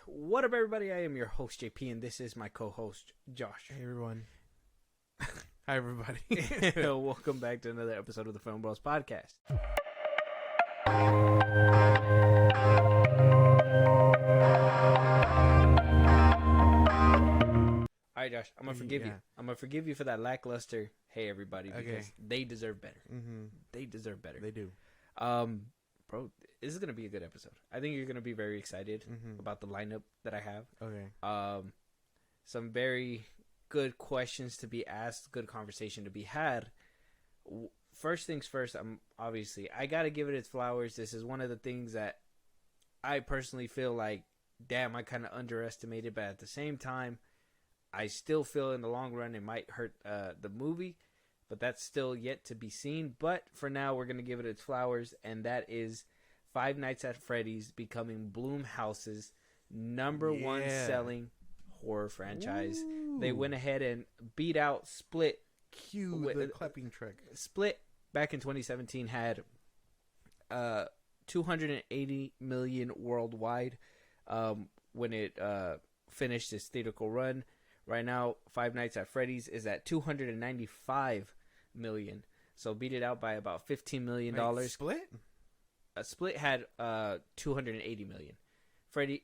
What up, everybody? I am your host, JP, and this is my co-host, Josh. Hey, everyone. Hi, everybody. Welcome back to another episode of the FilmBros podcast. All right, Josh, I'm going to forgive you. I'm going to forgive you for that lackluster, hey, everybody, because they deserve better. Mm-hmm. They deserve better. They do. Bro, this is going to be a good episode. I think you're going to be very excited about the lineup that I have. Okay. Some very good questions to be asked, good conversation to be had. First things first, I got to give it its flowers. This is one of the things that I personally feel like, damn, I kind of underestimated, but at the same time, I still feel in the long run it might hurt the movie. But that's still yet to be seen. But for now, we're going to give it its flowers. And that is Five Nights at Freddy's becoming Blumhouse's number one selling horror franchise. Ooh. They went ahead and beat out Split. Cue the clapping track. Split back in 2017 had 280 million worldwide when it finished its theatrical run. Right now, Five Nights at Freddy's is at 295 million, so beat it out by about $15 million. Split? Split had 280 million.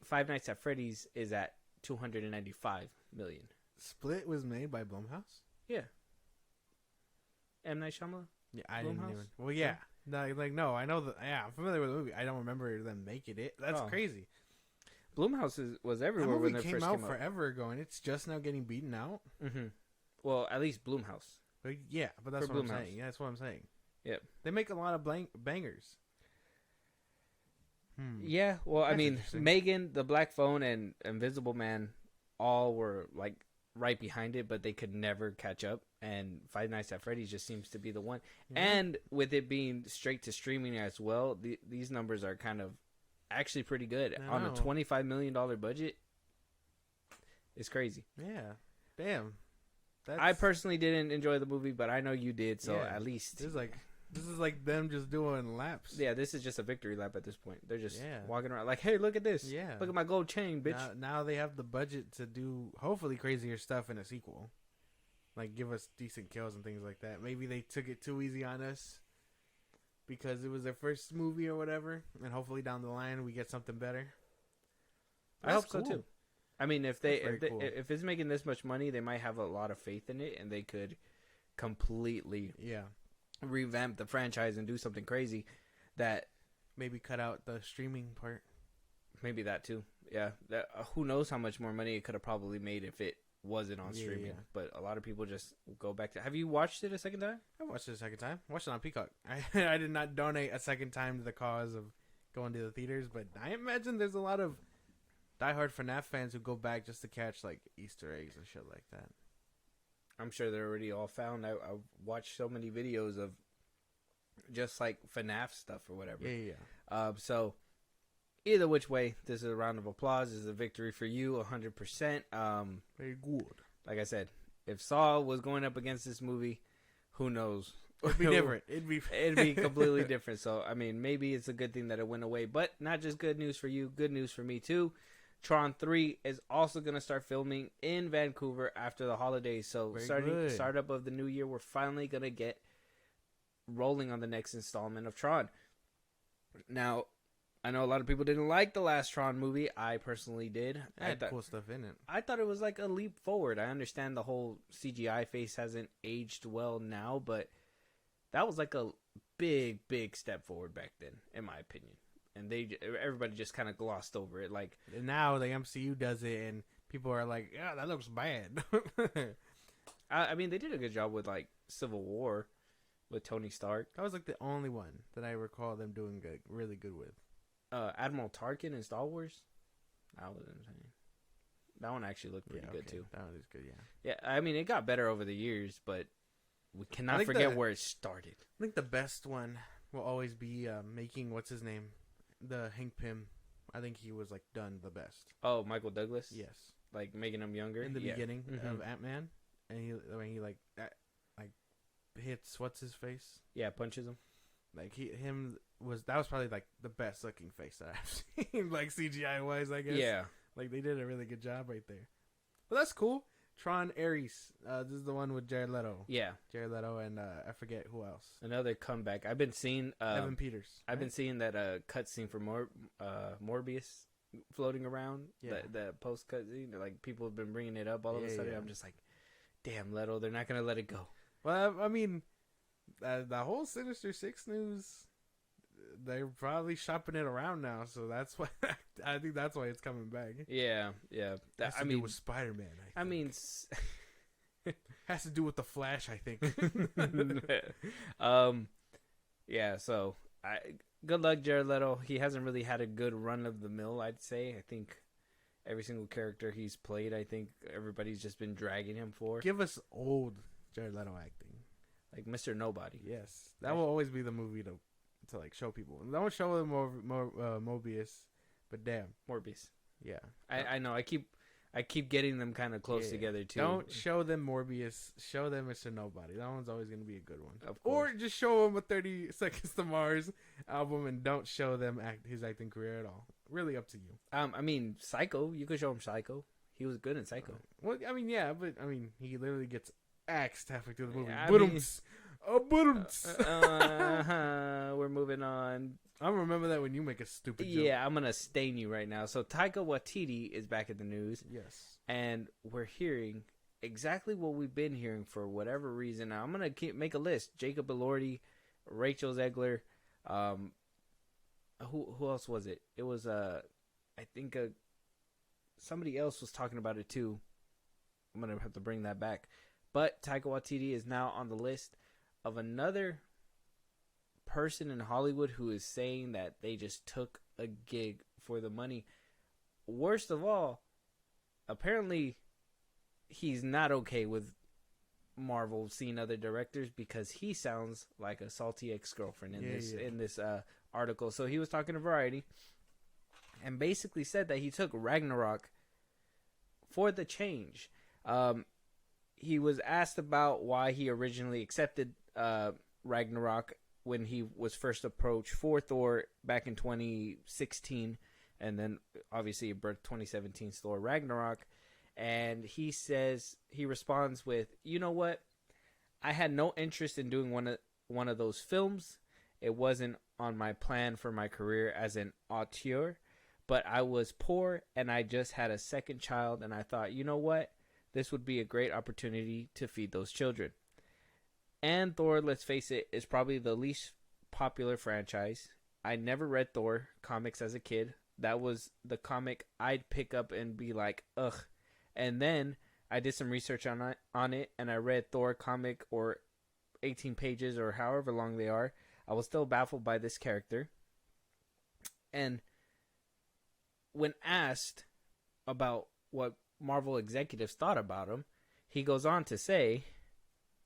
Five Nights at Freddy's is at 295 million. Split was made by Blumhouse? Yeah. M. Night Shyamalan? Yeah, I Blumhouse? didn't even. Well, yeah. No, I know that. Yeah, I'm familiar with the movie. I don't remember them making it. That's crazy. Blumhouse was everywhere when it first came out. Forever ago, and it's just now getting beaten out. Mm-hmm. Well, at least Blumhouse. But yeah, but that's what I'm saying. Yeah, that's what I'm saying. Yep. They make a lot of bangers. Yeah, well, I mean, Megan, The Black Phone, and Invisible Man all were like right behind it, but they could never catch up. And Five Nights at Freddy's just seems to be the one. Yeah. And with it being straight to streaming as well, these numbers are kind of actually pretty good on a $25 million budget. It's crazy. Yeah, damn. I personally didn't enjoy the movie, but I know you did, so at least this is like them just doing laps. Yeah, this is just a victory lap at this point. They're just walking around like, hey, look at this. Yeah, look at my gold chain, bitch. Now they have the budget to do hopefully crazier stuff in a sequel, like give us decent kills and things like that. Maybe they took it too easy on us because it was their first movie or whatever, and hopefully down the line we get something better. I hope so too. I mean, if it's making this much money, they might have a lot of faith in it, and they could completely revamp the franchise and do something crazy. That maybe cut out the streaming part. Maybe that too. Yeah. Who knows how much more money it could have probably made if it wasn't on streaming. Yeah. But a lot of people just go back to. Have you watched it a second time? I watched it a second time. I watched it on Peacock. I did not donate a second time to the cause of going to the theaters, but I imagine there's a lot of diehard FNAF fans who go back just to catch like Easter eggs and shit like that. I'm sure they're already all found. I watched so many videos of just like FNAF stuff or whatever. Yeah. So either which way, this is a round of applause. This is a victory for you, 100%. Very good. Like I said, if Saw was going up against this movie, who knows? It'd be different. It'd be completely different. So I mean, maybe it's a good thing that it went away. But not just good news for you, good news for me too. Tron 3 is also going to start filming in Vancouver after the holidays. So startup of the new year, we're finally going to get rolling on the next installment of Tron. Now, I know a lot of people didn't like the last Tron movie. I personally did. I had cool stuff in it. I thought it was like a leap forward. I understand the whole CGI face hasn't aged well now, but that was like a big, big step forward back then, in my opinion. And everybody just kind of glossed over it. Like, and now the MCU does it, and people are like, "Yeah, that looks bad." I mean, they did a good job with like Civil War with Tony Stark. That was like the only one that I recall them doing good, really good with. Admiral Tarkin in Star Wars. That was insane. That one actually looked pretty good too. That one is good, yeah. Yeah, I mean, it got better over the years, but we cannot forget where it started. I think the best one will always be making what's his name. The Hank Pym, I think he was like done the best. Oh, Michael Douglas. Yes, like making him younger in the beginning of Ant-Man, and he hits what's his face. Yeah, punches him. Like that was probably like the best looking face that I've seen, like CGI wise, I guess. Yeah, Like they did a really good job right there. But that's cool. Tron Ares. This is the one with Jared Leto. Yeah, Jared Leto and I forget who else. another comeback. I've been seeing Evan Peters. I've been seeing that cutscene for Morbius floating around. Yeah. The post cutscene. Like people have been bringing it up all of a sudden. Yeah. I'm just like, damn, Leto, they're not gonna let it go. Well, I mean, the whole Sinister Six news, they're probably shopping it around now, so that's why I think that's why it's coming back. Yeah. Has to do with Spider-Man. I mean, has to do with the Flash, I think. yeah. So, good luck, Jared Leto. He hasn't really had a good run of the mill, I'd say. I think every single character he's played, I think everybody's just been dragging him for. Give us old Jared Leto acting, like Mr. Nobody. Yes, that will always be the movie to like show people. Don't show them more Mobius, but damn, Morbius. Yeah, I know. I keep getting them kind of close together too. Don't show them Morbius. Show them Mr. Nobody. That one's always going to be a good one. Of course. Or just show them a 30 Seconds to Mars album and don't show them his acting career at all. Really up to you. I mean, Psycho. You could show him Psycho. He was good in Psycho. Well, I mean, yeah, but I mean, he literally gets axed halfway through the movie. Yeah, we're moving on. I remember that when you make a stupid joke. Yeah, I'm gonna stain you right now. So Taika Watiiti is back in the news. Yes. And we're hearing exactly what we've been hearing for whatever reason. Now, I'm gonna make a list: Jacob Elordi, Rachel Zegler. Who else was it? It was I think somebody else was talking about it too. I'm gonna have to bring that back. But Taika Waititi is now on the list of another person in Hollywood who is saying that they just took a gig for the money. Worst of all, apparently he's not okay with Marvel seeing other directors because he sounds like a salty ex-girlfriend in this article. So he was talking to Variety and basically said that he took Ragnarok for the change. He was asked about why he originally accepted Ragnarok when he was first approached for Thor back in 2016, and then obviously it birthed 2017's Thor Ragnarok. And he responds with, "You know what? I had no interest in doing one of those films. It wasn't on my plan for my career as an auteur, but I was poor and I just had a second child, and I thought, you know what? This would be a great opportunity to feed those children." And Thor, let's face it, is probably the least popular franchise. I never read Thor comics as a kid. That was the comic I'd pick up and be like, ugh. And then I did some research on it, and I read Thor comic, or 18 pages, or however long they are. I was still baffled by this character. And when asked about what Marvel executives thought about him, he goes on to say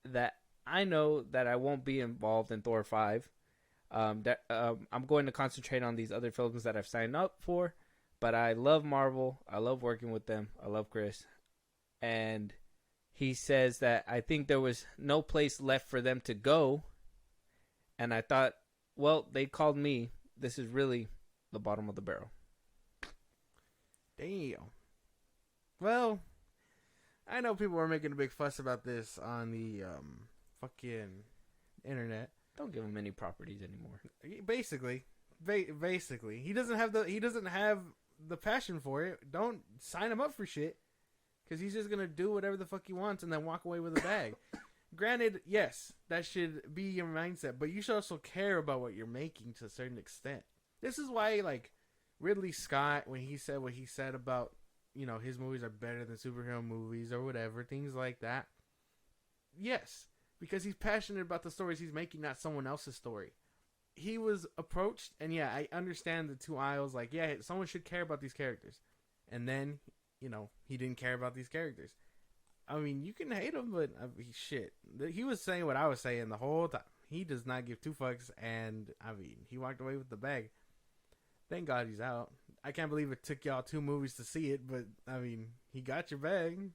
that I know that I won't be involved in Thor 5. I'm going to concentrate on these other films that I've signed up for. But I love Marvel. I love working with them. I love Chris. And he says that I think there was no place left for them to go. And I thought, well, they called me. This is really the bottom of the barrel. Damn. Well, I know people are making a big fuss about this on the fucking internet. Don't give him any properties anymore. Basically, he doesn't have the passion for it. Don't sign him up for shit, because he's just gonna do whatever the fuck he wants and then walk away with a bag. Granted, yes, that should be your mindset, but you should also care about what you're making to a certain extent. This is why, like, Ridley Scott, when he said what he said about, you know, his movies are better than superhero movies or whatever, things like that. Yes, because he's passionate about the stories he's making, not someone else's story. He was approached, and yeah, I understand the two aisles. Like, yeah, someone should care about these characters. And then, you know, he didn't care about these characters. I mean, you can hate him, but shit. He was saying what I was saying the whole time. He does not give two fucks, and I mean, he walked away with the bag. Thank God he's out. I can't believe it took y'all 2 movies to see it, but I mean, he got your bag.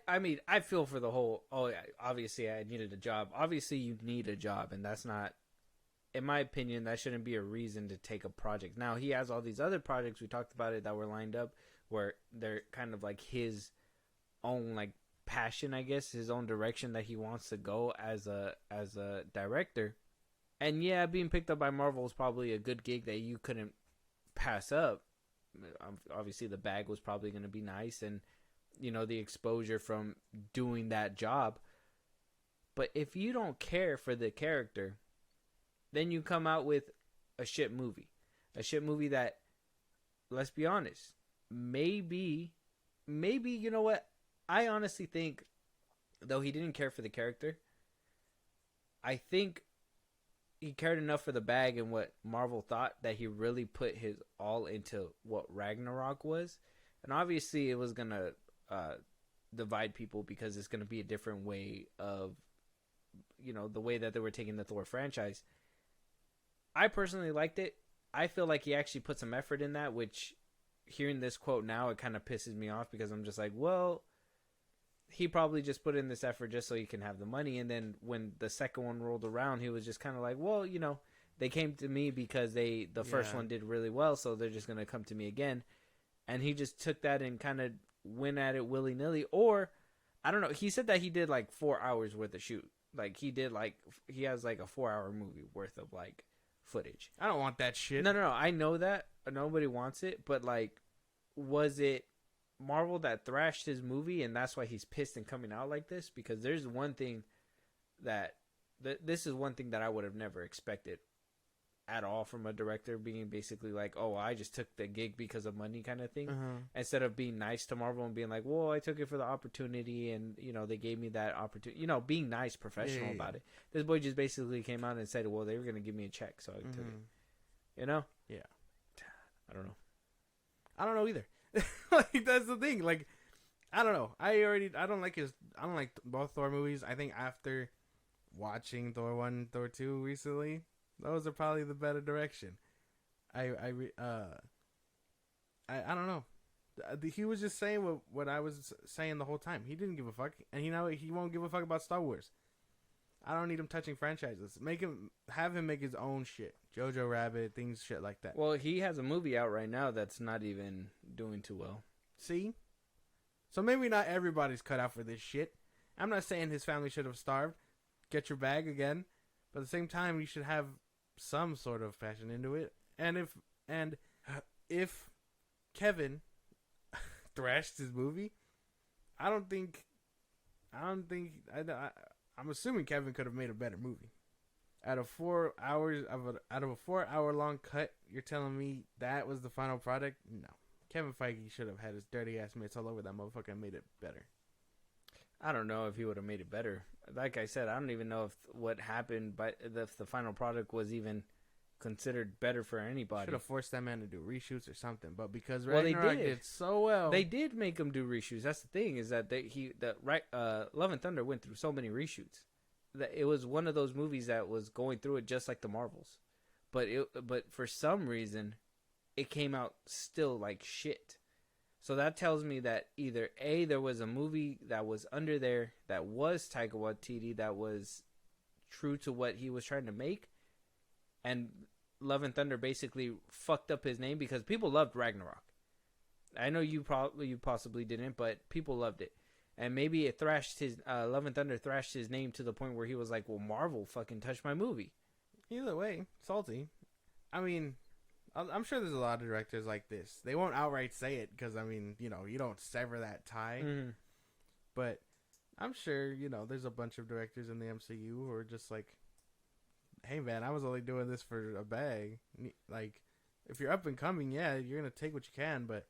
I mean, I feel for the whole, obviously I needed a job. Obviously you need a job, and that's not, in my opinion, that shouldn't be a reason to take a project. Now, he has all these other projects, we talked about it, that were lined up, where they're kind of like his own like passion, I guess, his own direction that he wants to go as a director. And yeah, being picked up by Marvel is probably a good gig that you couldn't pass up. Obviously, the bag was probably going to be nice, and the exposure from doing that job. But if you don't care for the character, then you come out with a shit movie that, let's be honest, maybe you know what? I honestly think, though he didn't care for the character, I think he cared enough for the bag and what Marvel thought that he really put his all into what Ragnarok was. And obviously it was going to divide people because it's going to be a different way of, the way that they were taking the Thor franchise. I personally liked it. I feel like he actually put some effort in that, which hearing this quote now, it kind of pisses me off because I'm just like, well, he probably just put in this effort just so he can have the money. And then when the second one rolled around, he was just kind of like, well, they came to me because the first one did really well, so they're just going to come to me again. And he just took that and kind of went at it willy-nilly. Or, I don't know, he said that he did like 4 hours worth of shoot. Like, he has like a 4-hour movie worth of like footage. I don't want that shit. No, I know that. Nobody wants it. But like, was it Marvel that thrashed his movie and that's why he's pissed and coming out like this? Because there's one thing this is one thing that I would have never expected at all from a director, being basically like, oh, I just took the gig because of money kind of thing, instead of being nice to Marvel and being like, well, I took it for the opportunity and they gave me that opportunity, being nice, professional about it. This boy just basically came out and said, well, they were going to give me a check, so I took it. Yeah. I don't know. I don't know either. Like, that's the thing. Like, I don't know. I don't like both Thor movies. I think after watching Thor 1, Thor 2 recently, those are probably the better direction. I don't know. He was just saying what I was saying the whole time. He didn't give a fuck, and he won't give a fuck about Star Wars. I don't need him touching franchises. Have him make his own shit. Jojo Rabbit, shit like that. Well, he has a movie out right now that's not even doing too well. See? So maybe not everybody's cut out for this shit. I'm not saying his family should have starved. Get your bag again. But at the same time, you should have some sort of passion into it. And if Kevin thrashed his movie, I'm assuming Kevin could have made a better movie. Out of 4 hours out of a 4 hour long cut, you're telling me that was the final product? No. Kevin Feige should have had his dirty ass mitts all over that motherfucker and made it better. I don't know if he would have made it better. Like I said, I don't even know if what happened, but if the final product was even considered better for anybody. Should have forced that man to do reshoots or something. But because Ragnarok did so well, they did make him do reshoots. That's the thing, is that Love and Thunder went through so many reshoots that it was one of those movies that was going through it just like the Marvels. But for some reason, it came out still like shit. So that tells me that either A, there was a movie that was under there that was Taika Waititi that was true to what he was trying to make, and Love and Thunder basically fucked up his name because people loved Ragnarok. I know you possibly didn't, but people loved it. And maybe it thrashed his Love and Thunder thrashed his name to the point where he was like, well, Marvel fucking touched my movie. Either way, salty. I mean, I'm sure there's a lot of directors like this. They won't outright say it because, I mean, you don't sever that tie. Mm-hmm. But I'm sure, there's a bunch of directors in the MCU who are just like, hey, man, I was only doing this for a bag. Like, if you're up and coming, yeah, you're going to take what you can, but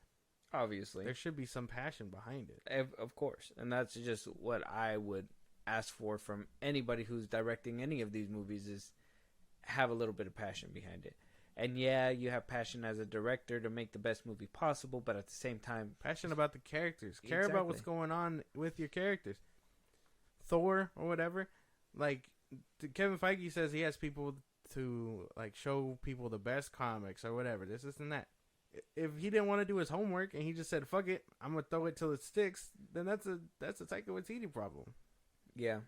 obviously there should be some passion behind it. Of course. And that's just what I would ask for from anybody who's directing any of these movies, is have a little bit of passion behind it. And yeah, you have passion as a director to make the best movie possible, but at the same time, passion about the characters. Care about what's going on with your characters. Thor or whatever, like Kevin Feige says he has people to like show people the best comics or whatever, this and that. If he didn't want to do his homework and he just said, fuck it, I'm going to throw it till it sticks, then that's a Taika Waititi problem. Yeah.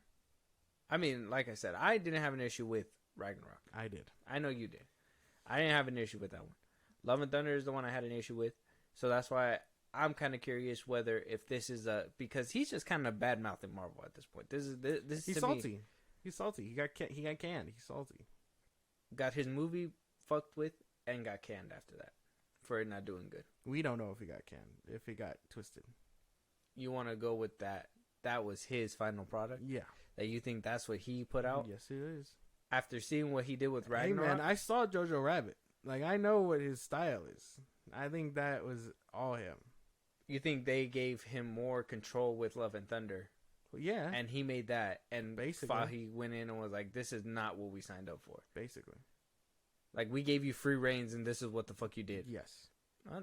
I mean, like I said, I didn't have an issue with Ragnarok. I did. I know you did. I didn't have an issue with that one. Love and Thunder is the one I had an issue with. So that's why I'm kind of curious whether if this is because he's just kind of bad mouthing Marvel at this point. This He's to salty. Me, He's salty. He got canned. He's salty. got his movie fucked with and got canned after that for it not doing good. We don't know if he got canned, if he got twisted. You want to go with that? That was his final product. Yeah. That you think that's what he put out? Yes, it is. After seeing what he did with Ragnarok. Hey man, I saw Jojo Rabbit. Like, I know what his style is. I think that was all him. You think they gave him more control with Love and Thunder? Well, yeah. And he made that, and basically he went in and was like, "This is not what we signed up for." Basically, like we gave you free reins, and this is what the fuck you did. Yes.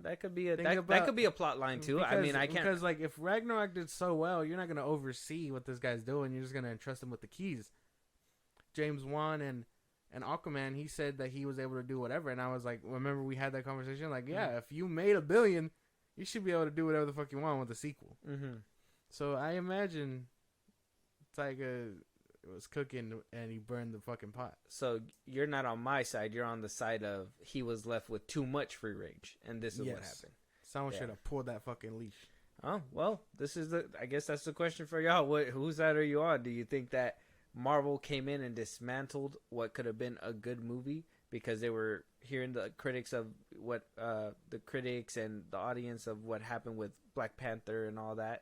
That could be that could be a plot line too. Because, I mean, I can't because like if Ragnarok did so well, you're not gonna oversee what this guy's doing. You're just gonna entrust him with the keys. James Wan and Aquaman, he said that he was able to do whatever, and I was like, remember we had that conversation? Like, yeah, if you made $1 billion, you should be able to do whatever the fuck you want with the sequel. Mm-hmm. So I imagine Taika was cooking and he burned the fucking pot. So you're not on my side. You're on the side of he was left with too much free range, and this is what happened. Someone should have pulled that fucking leash. Oh well, I guess that's the question for y'all. Whose side are you on? Do you think that Marvel came in and dismantled what could have been a good movie because they were hearing the critics of what the critics and the audience of what happened with Black Panther and all that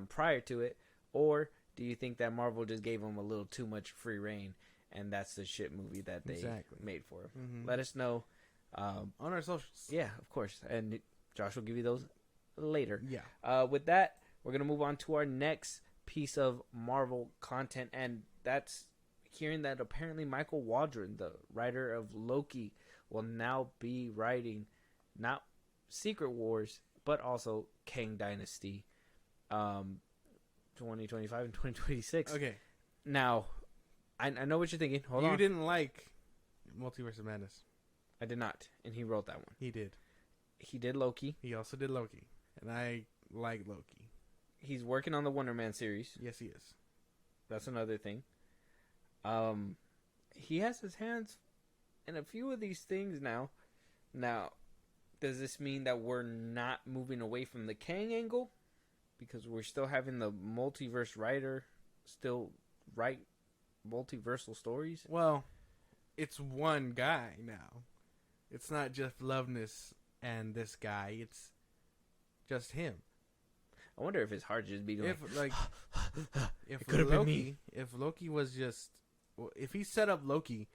prior to it, or do you think that Marvel just gave them a little too much free reign and that's the shit movie that they made for them? Mm-hmm. Let us know on our socials. Yeah, of course, and Josh will give you those later. Yeah. With that, we're gonna move on to our next piece of Marvel content, and that's hearing that apparently Michael Waldron, the writer of Loki, will now be writing not Secret Wars but also Kang Dynasty 2025 and 2026. Okay. Now, I know what you're thinking. Hold on. You didn't like Multiverse of Madness. I did not, and he wrote that one. He did. He did Loki. He also did Loki, and I like Loki. He's working on the Wonder Man series. Yes, he is. That's another thing. He has his hands in a few of these things now. Now, does this mean that we're not moving away from the Kang angle? Because we're still having the multiverse writer still write multiversal stories? Well, it's one guy now. It's not Jeff Loveness and this guy. It's just him. I wonder if his heart just beating if Loki, if Loki was just, if he set up Loki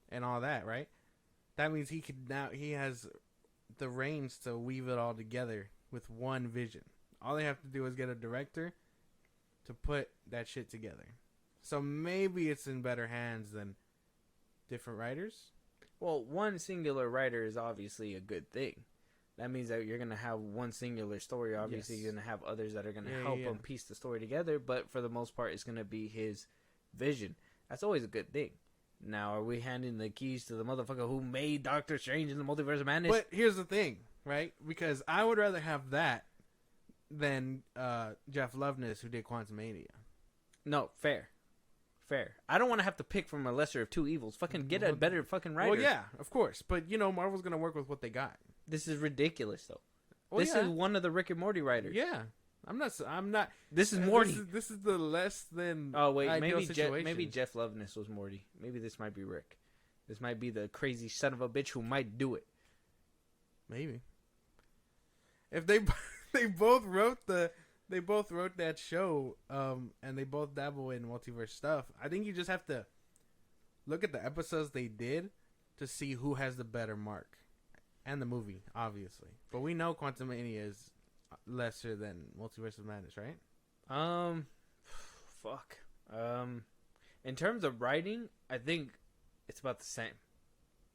and all that, right? That means he has the reins to weave it all together with one vision. All they have to do is get a director to put that shit together. So maybe it's in better hands than different writers. Well, one singular writer is obviously a good thing. That means that you're going to have one singular story. Obviously, you're going to have others that are going to help him piece the story together. But for the most part, it's going to be his vision. That's always a good thing. Now, are we handing the keys to the motherfucker who made Doctor Strange in the Multiverse of Madness? But here's the thing, right? Because I would rather have that than Jeff Loveness, who did Quantumania. No, fair. I don't want to have to pick from a lesser of two evils. Fucking get a better fucking writer. Well, yeah, of course. But, Marvel's going to work with what they got. This is ridiculous, though. Well, this is one of the Rick and Morty writers. Yeah. I'm not. This is Morty. This is the less than. Oh, wait. Situation. Maybe Jeff Loveness was Morty. Maybe this might be Rick. This might be the crazy son of a bitch who might do it. Maybe. If they both wrote that show, and they both dabble in multiverse stuff, I think you just have to look at the episodes they did to see who has the better mark. And the movie, obviously. But we know Quantumania is lesser than Multiverse of Madness, right? Fuck. In terms of writing, I think it's about the same.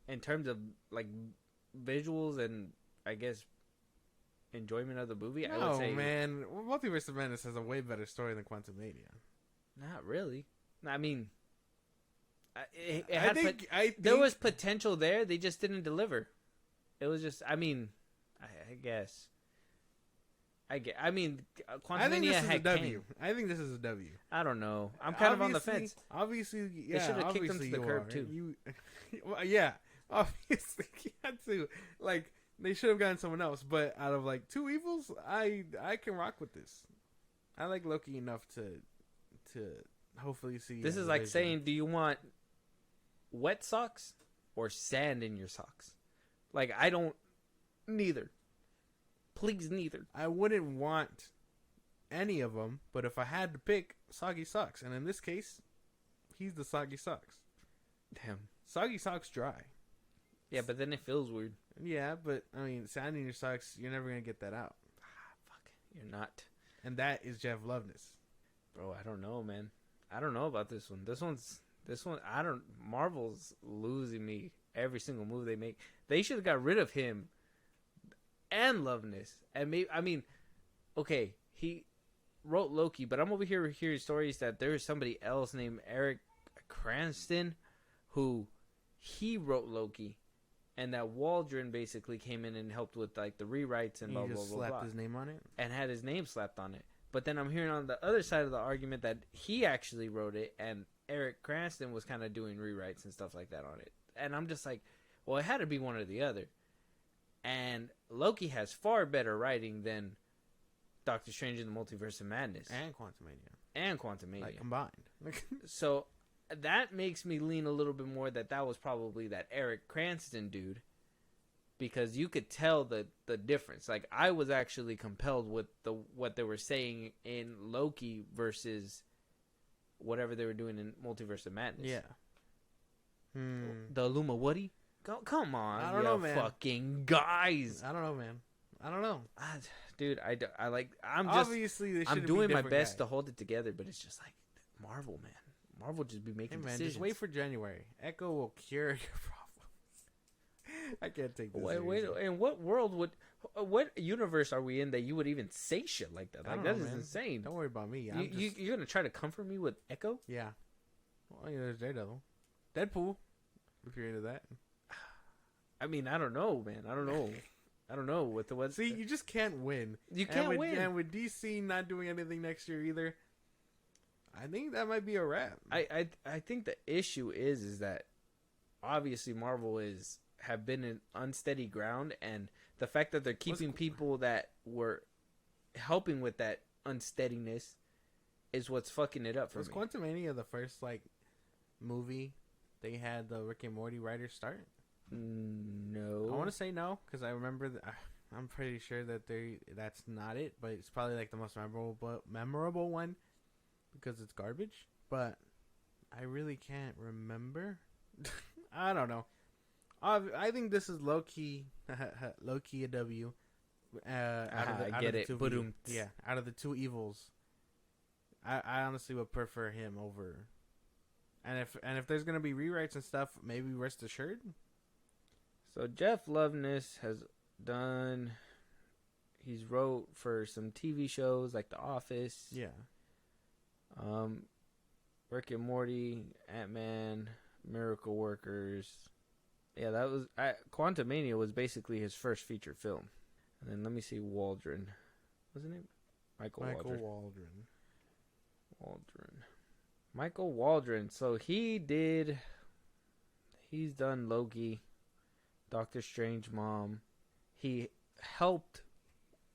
In terms of, like, visuals and, I guess, enjoyment of the movie, I would say... No, man. Multiverse of Madness has a way better story than Quantumania. Not really. I mean... I think there was potential there. They just didn't deliver. It was just, I guess. Quantumania had W. I think this is a W. I don't know. I'm kind of on the fence. Obviously, yeah. They should have kicked him to the curb, too. Yeah. Obviously, you had to. Like, They should have gotten someone else. But out of like two evils, I can rock with this. I like Loki enough to hopefully see. This is like saying, do you want wet socks or sand in your socks? Like, I don't. Neither. Please, neither. I wouldn't want any of them, but if I had to pick, soggy socks. And in this case, he's the soggy socks. Damn. Soggy socks dry. Yeah, but then it feels weird. Yeah, but I mean, sand in your socks, you're never gonna get that out. Fuck. You're not. And that is Jeff Loveness. Bro, I don't know, man. I don't know about this one. This one, I don't. Marvel's losing me every single move they make. They should have got rid of him and Loveness. And maybe, I mean, okay, he wrote Loki, but I'm over here hearing stories that there is somebody else named Eric Cranston who he wrote Loki, and that Waldron basically came in and helped with like the rewrites and blah blah blah. Slapped his name on it and had his name slapped on it. But then I'm hearing on the other side of the argument that he actually wrote it, and Eric Cranston was kind of doing rewrites and stuff like that on it. And I'm just like, well, it had to be one or the other. And Loki has far better writing than Doctor Strange in the Multiverse of Madness and Quantumania, like combined. So that makes me lean a little bit more that was probably that Eric Cranston dude, because you could tell the difference. Like, I was actually compelled with what they were saying in Loki versus whatever they were doing in Multiverse of Madness. Yeah. The Illuma Woody? Come on, I don't know, man. Fucking guys. I don't know, man. I don't know. Dude, I like, I'm doing my best to hold it together, but it's just like, Marvel, man. Marvel just be making decisions. Just wait for January. Echo will cure your problems. I can't take this. Wait. In what what universe are we in that you would even say shit like that? Like, that is insane. Don't worry about me. You're gonna try to comfort me with Echo? Yeah. Well, there's Daredevil, Deadpool. If you're into that. I mean, I don't know, man. I don't know what the what. See, you just can't win. You can't win. And with DC not doing anything next year either, I think that might be a wrap. I think the issue is that obviously Marvel have been in unsteady ground, and the fact that they're keeping people that were helping with that unsteadiness is what's fucking it up for me. Was Quantumania the first like movie they had the Rick and Morty writers start? No, I want to say no because I remember I'm pretty sure that that's not it, but it's probably like the most memorable one because it's garbage. But I really can't remember. I don't know. I think this is low key a W. Out of the two evils, I honestly would prefer him over. And if there's gonna be rewrites and stuff, maybe rest assured. So Jeff Loveness he's wrote for some TV shows like The Office. Yeah. Rick and Morty, Ant-Man, Miracle Workers. Yeah, that was Quantumania was basically his first feature film. And then let me see, Waldron. What's his name? Michael Waldron. Michael Waldron. So he's done Loki, Doctor Strange Mom. He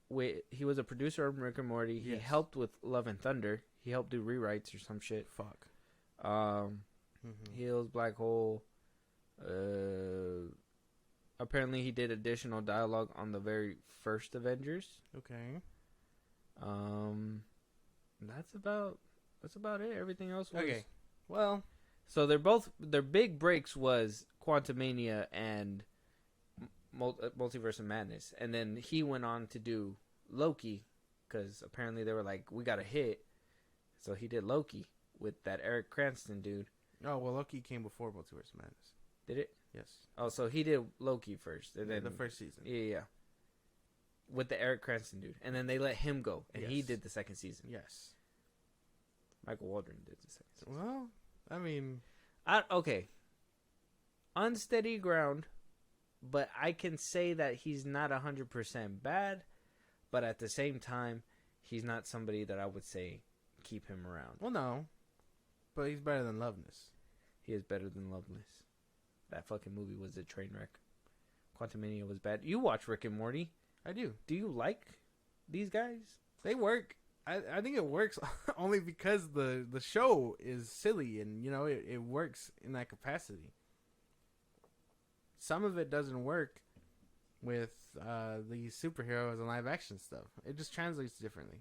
was a producer of Rick and Morty. He helped with Love and Thunder. He helped do rewrites or some shit. Fuck. Heels, Black Hole. Apparently he did additional dialogue on the very first Avengers. Okay. That's about it. Everything else was okay. Well, so their big breaks was Quantumania and Multiverse of Madness, and then he went on to do Loki because apparently they were like, we got a hit, so he did Loki with that Eric Cranston dude. Oh well, Loki came before Multiverse of Madness. Did it? Yes. Oh, so he did Loki first, and then the first season. Yeah. With the Eric Cranston dude, and then they let him go, and he did the second season. Yes. Michael Waldron did the second season. Well, I mean, okay. Unsteady ground, but I can say that he's not 100% bad, but at the same time, he's not somebody that I would say keep him around. Well, no, but he's better than Loveness. He is better than Loveless. That fucking movie was a train wreck. Quantumania was bad. You watch Rick and Morty. I do. Do you like these guys? They work. I think it works only because the show is silly and it works in that capacity. Some of it doesn't work with these superheroes and live action stuff. It just translates differently.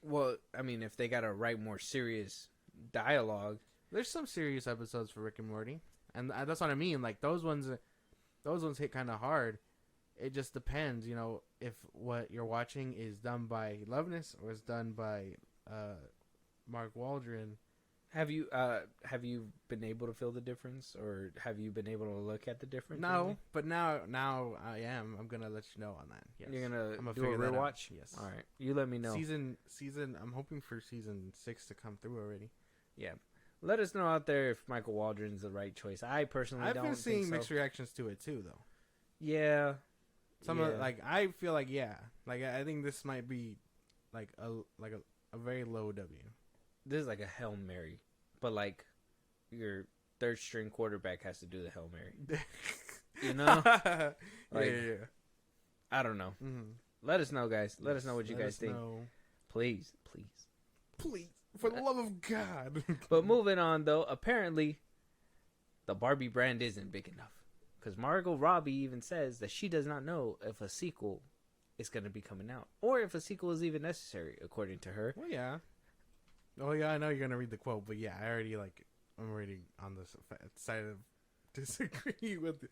Well, I mean, if they gotta write more serious dialogue, there's some serious episodes for Rick and Morty, and that's what I mean. Like those ones hit kind of hard. It just depends, if what you're watching is done by Loveness or is done by Mark Waldron. Have you been able to feel the difference, or have you been able to look at the difference? No, but now I am. I'm gonna let you know on that. Yes. You're gonna do a rewatch. Yes. All right. You let me know. Season. I'm hoping for season 6 to come through already. Yeah. Let us know out there if Michael Waldron's the right choice. I personally don't think so. I've been seeing mixed reactions to it too, though. Yeah. I feel like I think this might be like a very low W. This is like a Hail Mary, but like your third string quarterback has to do the Hail Mary. Yeah. I don't know. Mm-hmm. Let us know, guys. Let us know what you guys think. Please. For the love of God. But moving on, though, apparently the Barbie brand isn't big enough. Because Margot Robbie even says that she does not know if a sequel is going to be coming out. Or if a sequel is even necessary, according to her. Well, yeah. Oh, yeah, I know you're going to read the quote. But yeah, I'm already on the side of disagree with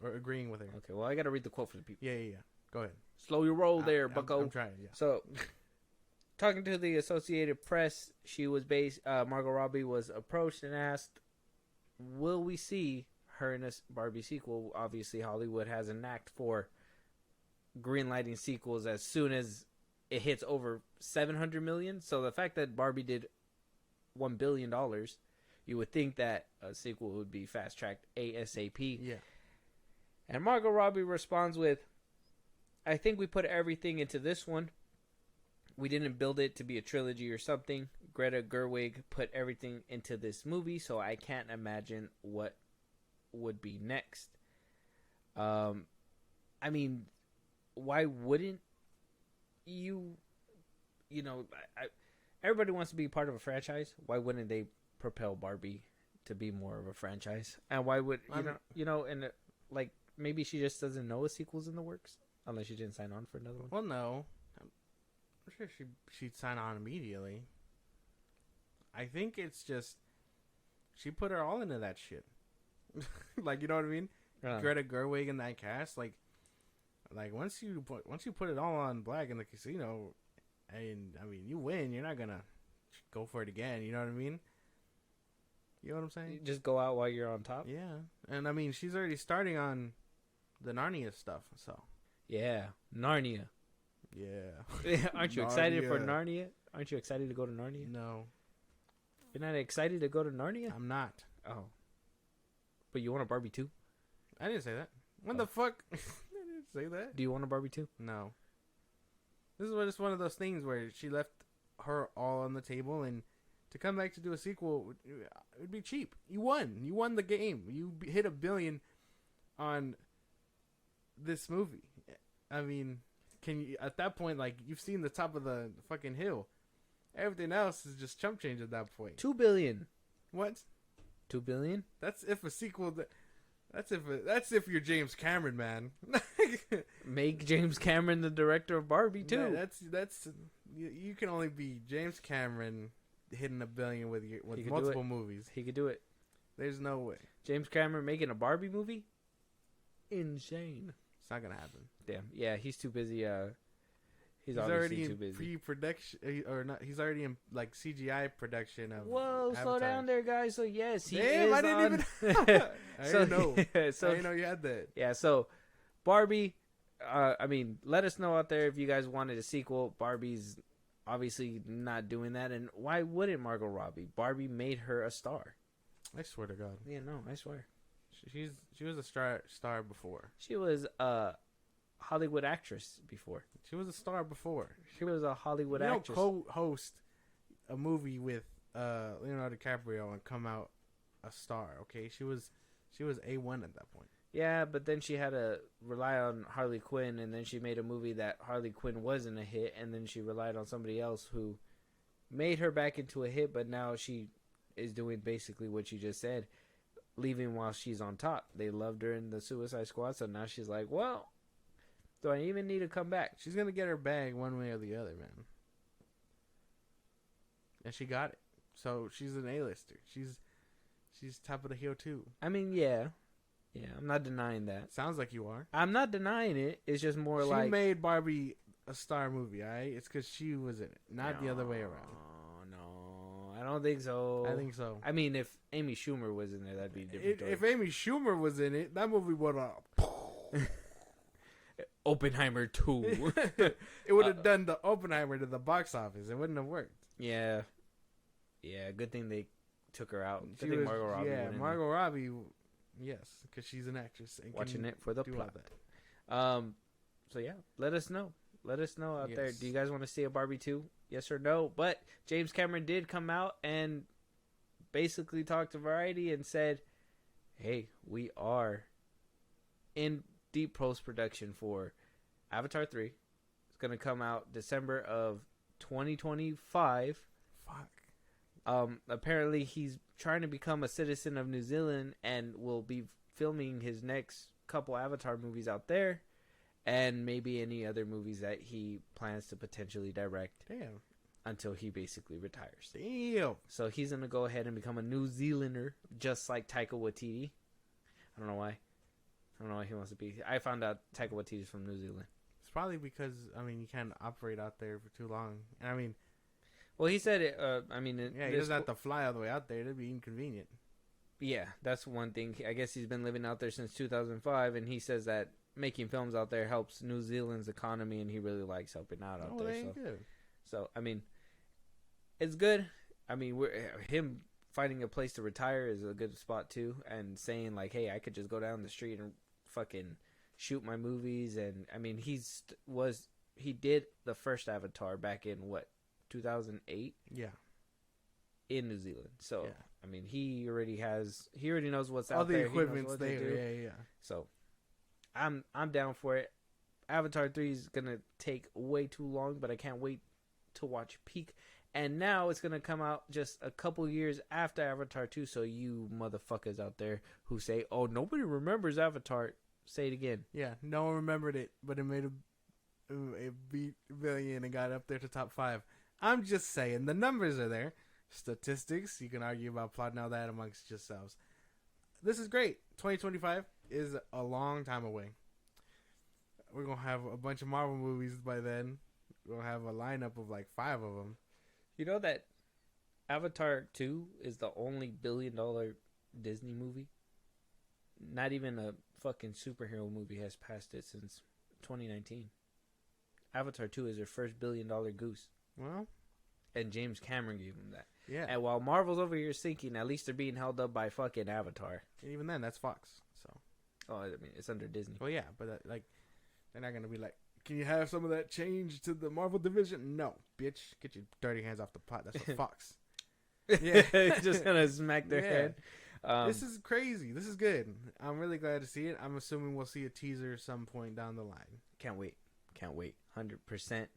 or agreeing with her. Okay, well, I got to read the quote for the people. Yeah. Go ahead. Slow your roll there, bucko. I'm trying, yeah. So... Talking to the Associated Press, Margot Robbie was approached and asked, will we see her in a Barbie sequel? Obviously, Hollywood has a knack for greenlighting sequels as soon as it hits over $700 million. So the fact that Barbie did $1 billion, you would think that a sequel would be fast-tracked ASAP. Yeah. And Margot Robbie responds with, I think we put everything into this one. We didn't build it to be a trilogy or something. Greta Gerwig put everything into this movie, so I can't imagine what would be next. I mean, why wouldn't you? Everybody wants to be part of a franchise. Why wouldn't they propel Barbie to be more of a franchise? And why would maybe she just doesn't know a sequel's in the works unless she didn't sign on for another one. Well, no. I'm sure she'd sign on immediately. I think it's just she put her all into that shit. Like, you know what I mean? Greta Gerwig in that cast, like once you put it all on black in the casino, and I mean you win, you're not gonna go for it again. You know what I mean? You know what I'm saying? You just go out while you're on top. Yeah, and I mean she's already starting on the Narnia stuff, so yeah, Narnia. Yeah. Aren't you excited for Narnia? Aren't you excited to go to Narnia? No. You're not excited to go to Narnia? I'm not. Oh. But you want a Barbie too? I didn't say that. When the fuck? I didn't say that. Do you want a Barbie too? No. This is just one of those things where she left her all on the table, and to come back to do a sequel, it would be cheap. You won. You won the game. You hit $1 billion on this movie. I mean... Can you, at that point, like, you've seen the top of the fucking hill. Everything else is just chump change at that point. $2 billion. What? $2 billion? That's if a sequel. That's if you're James Cameron, man. Make James Cameron the director of Barbie too. Yeah, that's you can only be James Cameron hitting $1 billion with multiple movies. He could do it. There's no way. James Cameron making a Barbie movie? Insane. It's not gonna happen. Damn. Yeah, he's too busy. He's already in too busy. pre-production, or not? He's already in like CGI production of. Whoa, Avatar. slow down there, guys. So yes, he Damn, is I didn't on... even. I didn't know. So I didn't know you had that. Yeah. So, Barbie. I mean, let us know out there if you guys wanted a sequel. Barbie's obviously not doing that, and why wouldn't Margot Robbie? Barbie made her a star. I swear to God. Yeah, no, I swear. She was a star before. She was a Hollywood actress before. She was a star before. She was a Hollywood actress. You don't co-host a movie with Leonardo DiCaprio and come out a star. Okay, she was A1 at that point. Yeah, but then she had to rely on Harley Quinn, and then she made a movie that Harley Quinn wasn't a hit, and then she relied on somebody else who made her back into a hit, but now she is doing basically what you just said, leaving while she's on top. They loved her in the Suicide Squad, so now she's like, well, do I even need to come back? She's going to get her bag one way or the other, man. And she got it. So she's an A-lister. She's top of the hill, too. I mean, yeah. Yeah, I'm not denying that. Sounds like you are. I'm not denying it. It's just more she like... She made Barbie a star movie, alright? It's because she was in it, not the other way around. No, I don't think so. I think so. I mean, if Amy Schumer was in there, that'd be a different story. If Amy Schumer was in it, that movie would have... Oppenheimer 2. It would have done the Oppenheimer to the box office. It wouldn't have worked. Yeah. Yeah, good thing they took her out. Good thing Margot Robbie Yeah, Margot Robbie... Yes, because she's an actress. And watching it for the plot. That. So yeah, let us know. Let us know out there. Do you guys want to see a Barbie 2? Yes or no? But James Cameron did come out and basically talked to Variety and said, hey, we are in deep post-production for Avatar 3. It's going to come out December of 2025. Fuck. Apparently he's trying to become a citizen of New Zealand and will be filming his next couple Avatar movies out there, and maybe any other movies that he plans to potentially direct. Damn. Until he basically retires. Damn. So he's gonna go ahead and become a New Zealander, just like Taika Waititi. I don't know why. I don't know why he wants to be. I found out Taika Waititi's from New Zealand. It's probably because you can't operate out there for too long. And well, he said it. He doesn't have to fly all the way out there. It'd be inconvenient. Yeah, that's one thing. I guess he's been living out there since 2005, and he says that making films out there helps New Zealand's economy, and he really likes helping out there. So, it's good. Him finding a place to retire is a good spot too, and saying like, "Hey, I could just go down the street and fucking shoot my movies." And he did the first Avatar back in 2008. Yeah. In New Zealand, so yeah. He already knows what's all out the there. Equipment's there. Yeah. So, I'm down for it. Avatar 3 is gonna take way too long, but I can't wait to watch Peak. And now it's gonna come out just a couple years after Avatar 2. So you motherfuckers out there who say, "Oh, nobody remembers Avatar," say it again. Yeah, no one remembered it, but it made a beat billion and got up there to top 5. I'm just saying, the numbers are there. Statistics, you can argue about plotting all that amongst yourselves. This is great. 2025 is a long time away. We're going to have a bunch of Marvel movies by then. We'll have a lineup of like 5 of them. You know that Avatar 2 is the only billion-dollar Disney movie? Not even a fucking superhero movie has passed it since 2019. Avatar 2 is their first billion-dollar goose. Well, and James Cameron gave them that. Yeah. And while Marvel's over here sinking, at least they're being held up by fucking Avatar. And even then, that's Fox. So. Oh, it's under Disney. Well, yeah, but they're not gonna be like, "Can you have some of that change to the Marvel division?" No, bitch, get your dirty hands off the pot. That's for Fox. Yeah, just gonna smack their head. This is crazy. This is good. I'm really glad to see it. I'm assuming we'll see a teaser some point down the line. Can't wait. 100%.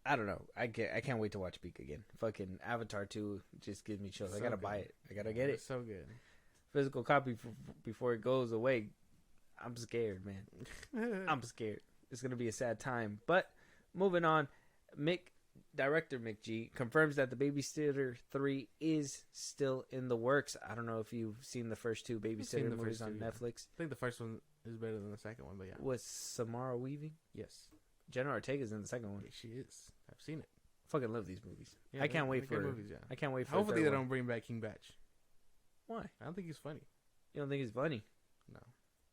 I don't know. I can't wait to watch Peak again. Fucking Avatar 2 just gives me chills. I gotta buy it. I gotta get it. It's so good. Physical copy before it goes away. I'm scared, man. I'm scared. It's gonna be a sad time. But moving on, director Mick G confirms that The Babysitter 3 is still in the works. I don't know if you've seen the first 2 Babysitter movies on Netflix. I think the first one is better than the second one, but yeah. Was Samara Weaving? Yes. Jenna Ortega's in the second one. Yeah, she is. I've seen it. Fucking love these movies. Yeah, I can't wait for movies. Yeah. I can't wait for. Hopefully they don't bring back King Batch. Why? I don't think he's funny. You don't think he's funny? No.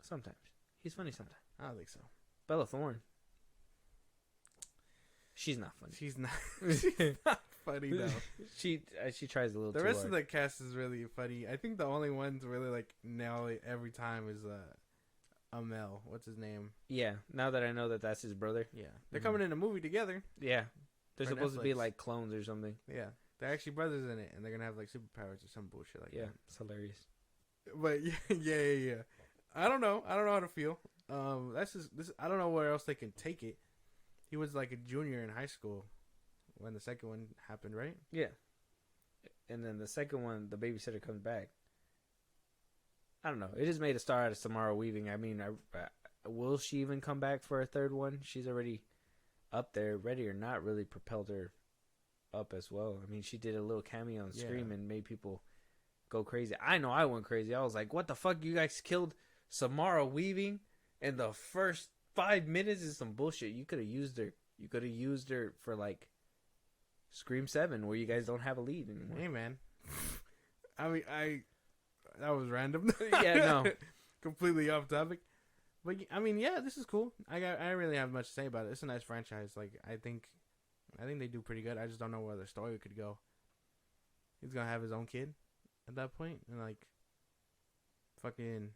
Sometimes he's funny. Sometimes I don't think so. Bella Thorne. She's not funny. She's not. She's not funny though. She tries a little. The too rest hard. of the cast is really funny. I think the only one to really like nail it every time is Amel. What's his name? Yeah. Now that I know that that's his brother. Yeah. They're coming in a movie together. Yeah. They're For supposed to be Netflix. like clones or something. Yeah. They're actually brothers in it, and they're gonna have like superpowers or some bullshit like that. Yeah. It's hilarious. But yeah. I don't know. I don't know how to feel. That's just this. I don't know where else they can take it. He was like a junior in high school when the second one happened, right? Yeah. And then the second one, the babysitter comes back. I don't know. It just made a star out of Samara Weaving. I mean, will she even come back for a third one? She's already up there. Ready or Not really propelled her up as well. I mean, she did a little cameo on Scream and made people go crazy. I know I went crazy. I was like, what the fuck? You guys killed Samara Weaving in the first 5 minutes? Is some bullshit. You could have used her. You could have used her for like Scream 7 where you guys don't have a lead anymore. Hey, man. I mean, that was random. Yeah, no. Completely off topic. But I mean, yeah, this is cool. I don't really have much to say about it. It's a nice franchise. Like I think they do pretty good. I just don't know where the story could go. He's gonna have his own kid at that point, and like, fucking,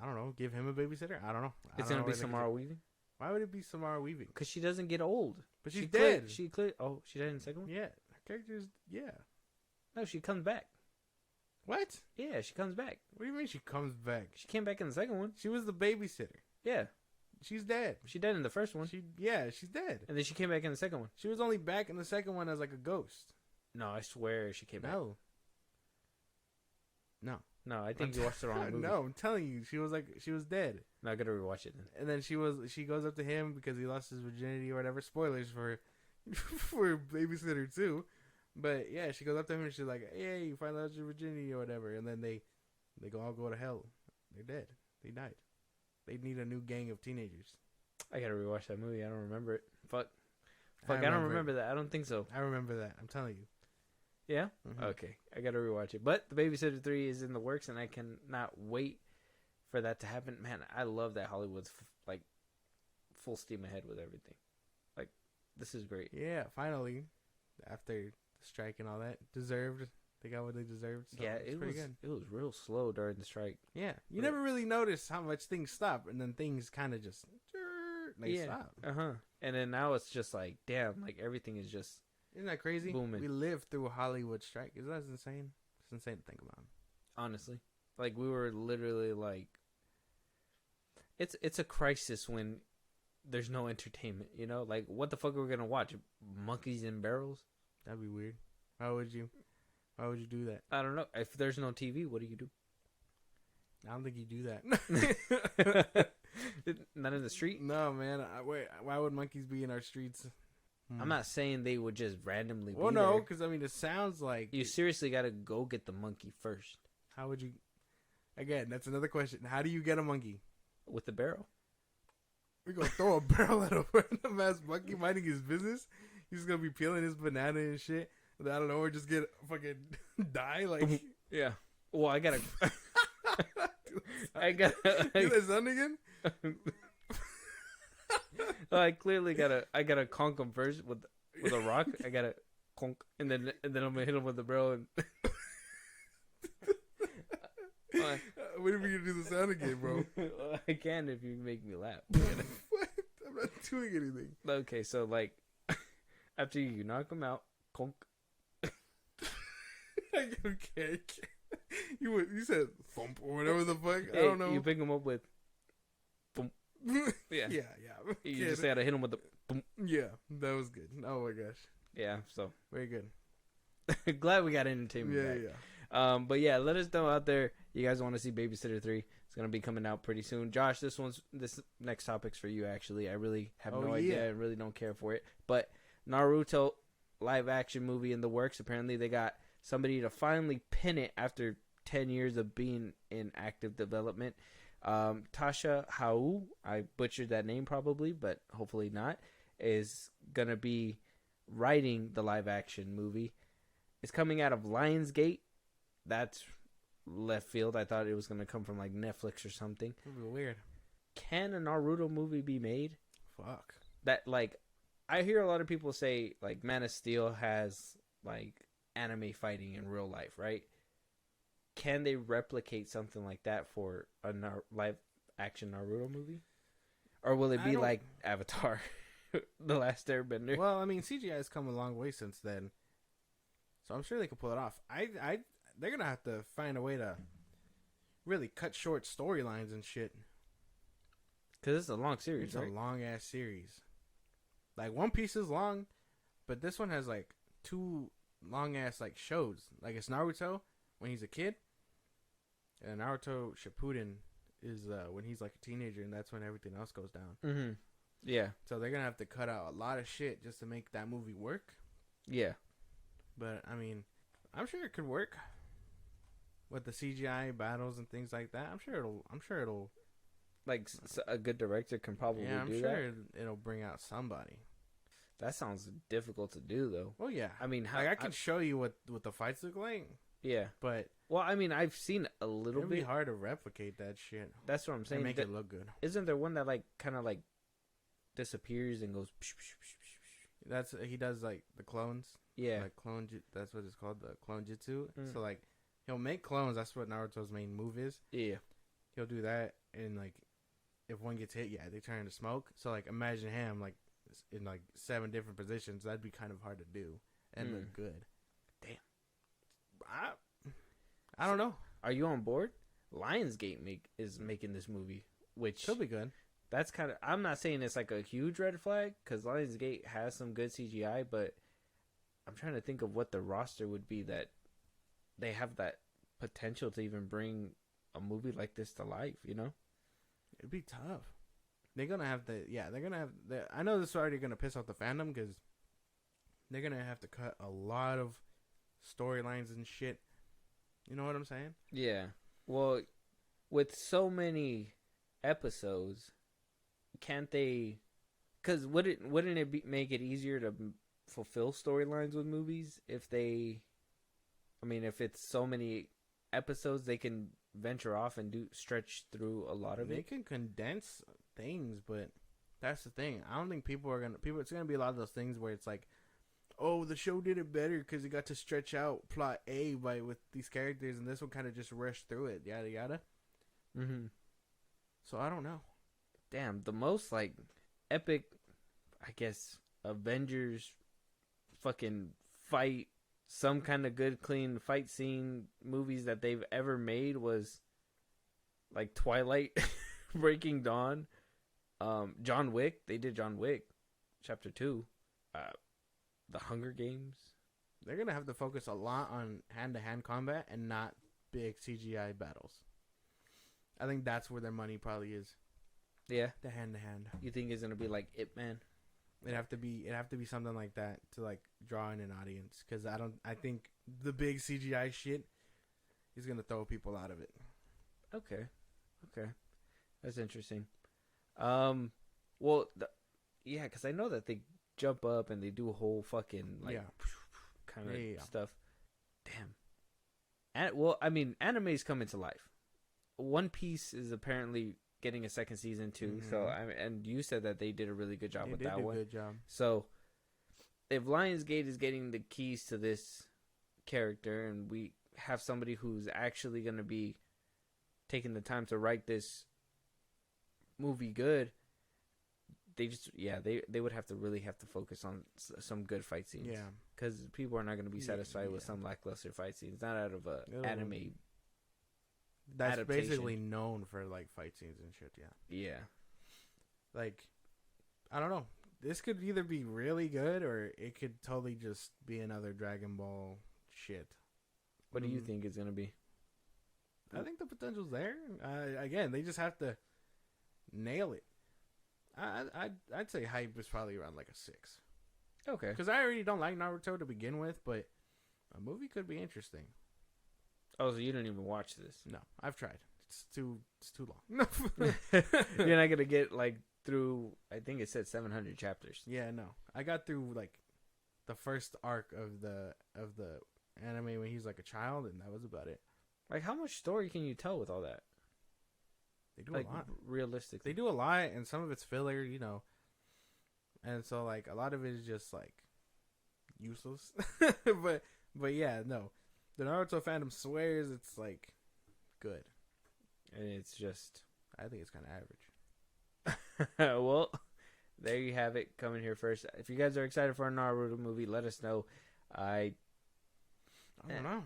I don't know, give him a babysitter. I don't know. It's gonna be Samara Weaving. Why would it be Samara Weaving? Because she doesn't get old. But she's dead. She Oh, she died in the second one. Yeah, her character's No, she comes back. What? Yeah, she comes back. What do you mean she comes back? She came back in the second one. She was the babysitter. Yeah. She's dead. She died in the first one. She's dead. And then she came back in the second one. She was only back in the second one as like a ghost. No, I swear she came back. No, No, I think you watched the wrong movie. No, I'm telling you, she was dead. No, I gotta rewatch it then. And then she goes up to him because he lost his virginity or whatever. Spoilers for for Babysitter 2. But yeah, she goes up to him and she's like, "Hey, you finally lost your virginity or whatever." And then they all go to hell. They're dead. They died. They need a new gang of teenagers. I gotta rewatch that movie. I don't remember it. Fuck, I don't remember that. I don't think so. I remember that. I'm telling you. Yeah? Mm-hmm. Okay. I gotta rewatch it. But The Babysitter 3 is in the works, and I cannot wait for that to happen. Man, I love that Hollywood's like full steam ahead with everything. Like, this is great. Yeah, finally, after the strike and all that, deserved. They got what they deserved. So yeah, it was pretty good. It was real slow during the strike. Yeah, you never really notice how much things stop, and then things kind of just stop. And then now it's just like, damn, like everything is just. Isn't that crazy? Booming. We lived through a Hollywood strike. Is that insane? It's insane to think about. Honestly, like we were literally like, it's a crisis when there's no entertainment. You know, like what the fuck are we gonna watch? Monkeys in barrels? That'd be weird. Why would you do that? I don't know. If there's no TV, what do you do? I don't think you do that. Not in the street? No, man. Why would monkeys be in our streets? I'm not saying they would just randomly be well, no, there. because, I mean, it sounds like... You seriously got to go get the monkey first. How would you... Again, that's another question. How do you get a monkey? With the barrel. We're going to throw a barrel at a random ass monkey minding his business? He's going to be peeling his banana and shit. And I don't know, or just get fucking die? Like... Yeah. Well, I got to... Do that sound again? I clearly gotta conk him first with a rock. I gotta conk, and then I'm gonna hit him with the barrel. And when are we gonna do the sound again, bro? I can if you make me laugh. What? I'm not doing anything. Okay, so like after you knock him out, conk. Okay. You said thump or whatever the fuck. I don't know. You pick him up with. Boom. Yeah. Yeah. You just gotta hit him with the boom. Yeah, that was good. Oh my gosh. Yeah, so very good. Glad we got entertainment back. Yeah. But yeah, let us know out there. You guys want to see Babysitter 3? It's gonna be coming out pretty soon. Josh, this next topic's for you. Actually, I really have no idea. I really don't care for it. But Naruto live action movie in the works. Apparently, they got somebody to finally pin it after 10 years of being in active development. Tasha Hau, I butchered that name probably, but hopefully not, is going to be writing the live action movie. It's coming out of Lionsgate. That's left field. I thought it was going to come from like Netflix or something. That'd be weird. Can a Naruto movie be made? Fuck. That like, I hear a lot of people say like Man of Steel has like anime fighting in real life, right? Can they replicate something like that for a live action Naruto movie? Or will it be like Avatar, The Last Airbender? Well, I mean, CGI has come a long way since then. So I'm sure they can pull it off. They're going to have to find a way to really cut short storylines and shit. Because it's a long series, It's right? a long ass series. Like One Piece is long, but this one has like 2 long ass like shows. Like it's Naruto when he's a kid, and Naruto Shippuden is when he's like a teenager, and that's when everything else goes down. Mm-hmm. Yeah. So they're gonna have to cut out a lot of shit just to make that movie work. Yeah. But I mean, I'm sure it could work with the CGI battles and things like that. I'm sure it'll. Like a good director can probably Yeah, I'm do sure that. it'll bring out somebody. That sounds difficult to do, though. Well, yeah. I mean, Like I can show you what the fights look like. Yeah. But well, I mean, I've seen a little it'll bit. be hard to replicate that shit. That's what I'm saying. And make it look good. Isn't there one that like kind of like disappears and goes? Psh, psh, psh, psh, That's he does like the clones. Yeah. Like clone. That's what it's called, the clone jutsu. Mm. So like he'll make clones. That's what Naruto's main move is. Yeah. He'll do that, and like if one gets hit, yeah, they turn into smoke. So like imagine him like in like 7 different positions. That'd be kind of hard to do and look good. Damn. I don't know. Are you on board? Lionsgate is making this movie, which Could be good. that's kind of. I'm not saying it's like a huge red flag because Lionsgate has some good CGI, but I'm trying to think of what the roster would be that they have that potential to even bring a movie like this to life. You know, It'd be tough. They're gonna have to. Yeah, they're gonna have. I know this is already gonna piss off the fandom because they're gonna have to cut a lot of storylines and shit. You know what I'm saying? Yeah. Well, with so many episodes, can't they? Because wouldn't it make it easier to fulfill storylines with movies if they? I mean, if it's so many episodes, they can venture off and stretch through a lot of They it. can condense things, but that's the thing. I don't think people. It's gonna be a lot of those things where it's like, oh, the show did it better because it got to stretch out plot A with these characters, and this one kind of just rushed through it, yada yada. Mm-hmm. So I don't know. Damn, the most like epic, I guess, Avengers fucking fight, some kind of good clean fight scene movies that they've ever made was like Twilight, Breaking Dawn, John Wick. They did John Wick, Chapter 2, The Hunger Games. They're gonna have to focus a lot on hand-to-hand combat and not big CGI battles. I think that's where their money probably is. Yeah, The hand-to-hand. you think it's gonna be like Ip Man? It'd have to be something like that to like draw in an audience, because I think the big CGI shit is gonna throw people out of it. Okay, that's interesting. Well, yeah, because I know that they jump up and they do a whole fucking like kind of stuff. Damn. And well, I mean, anime's coming to life. One Piece is apparently getting a second season too. Mm-hmm. So and you said that they did a really good job with that one. Good job. So if Lionsgate is getting the keys to this character, and we have somebody who's actually going to be taking the time to write this movie good, they would have to really focus on some good fight scenes. Yeah, because people are not going to be satisfied with some lackluster fight scenes, not out of a anime. That's adaptation. basically known for like fight scenes and shit. Yeah. Like, I don't know. This could either be really good or it could totally just be another Dragon Ball shit. What do you think it's gonna be? I think the potential's there. Again, they just have to nail it. I'd say hype is probably around like a 6. Okay. Because I already don't like Naruto to begin with, but a movie could be interesting. Oh, so you didn't even watch this? No, I've tried. It's too long. You're not gonna get like through. I think it said 700 chapters. Yeah, no. I got through like the first arc of the anime when he's like a child, and that was about it. Like, how much story can you tell with all that? They do like, a lot. Realistically, They do a lot, and some of it's filler, you know. And so like a lot of it is just like useless. but yeah, no. The Naruto fandom swears it's like good. and it's just. I think it's kind of average. Well, there you have it. Coming here first. If you guys are excited for a Naruto movie, let us know. I don't know.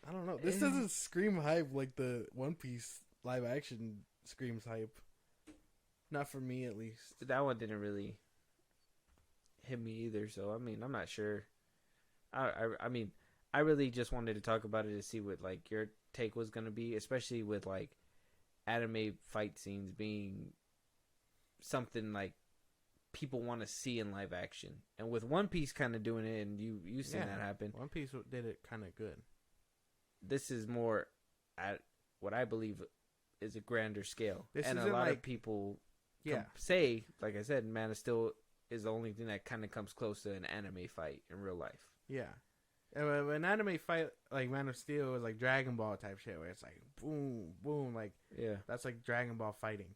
I don't know. This doesn't scream hype like the One Piece live action screams hype. Not for me, at least. That one didn't really hit me either. So I mean, I'm not sure. I mean, I really just wanted to talk about it to see what like your take was gonna be, especially with like anime fight scenes being something like people want to see in live action, and with One Piece kind of doing it, and you seen that happen. One Piece did it kind of good. This is more at what I believe is a grander scale, This and a isn't lot like- of people Yeah. say, like I said, Man of Steel is the only thing that kind of comes close to an anime fight in real life. Yeah. And an anime fight like Man of Steel is like Dragon Ball type shit where it's like boom, boom, like Yeah, that's like Dragon Ball fighting.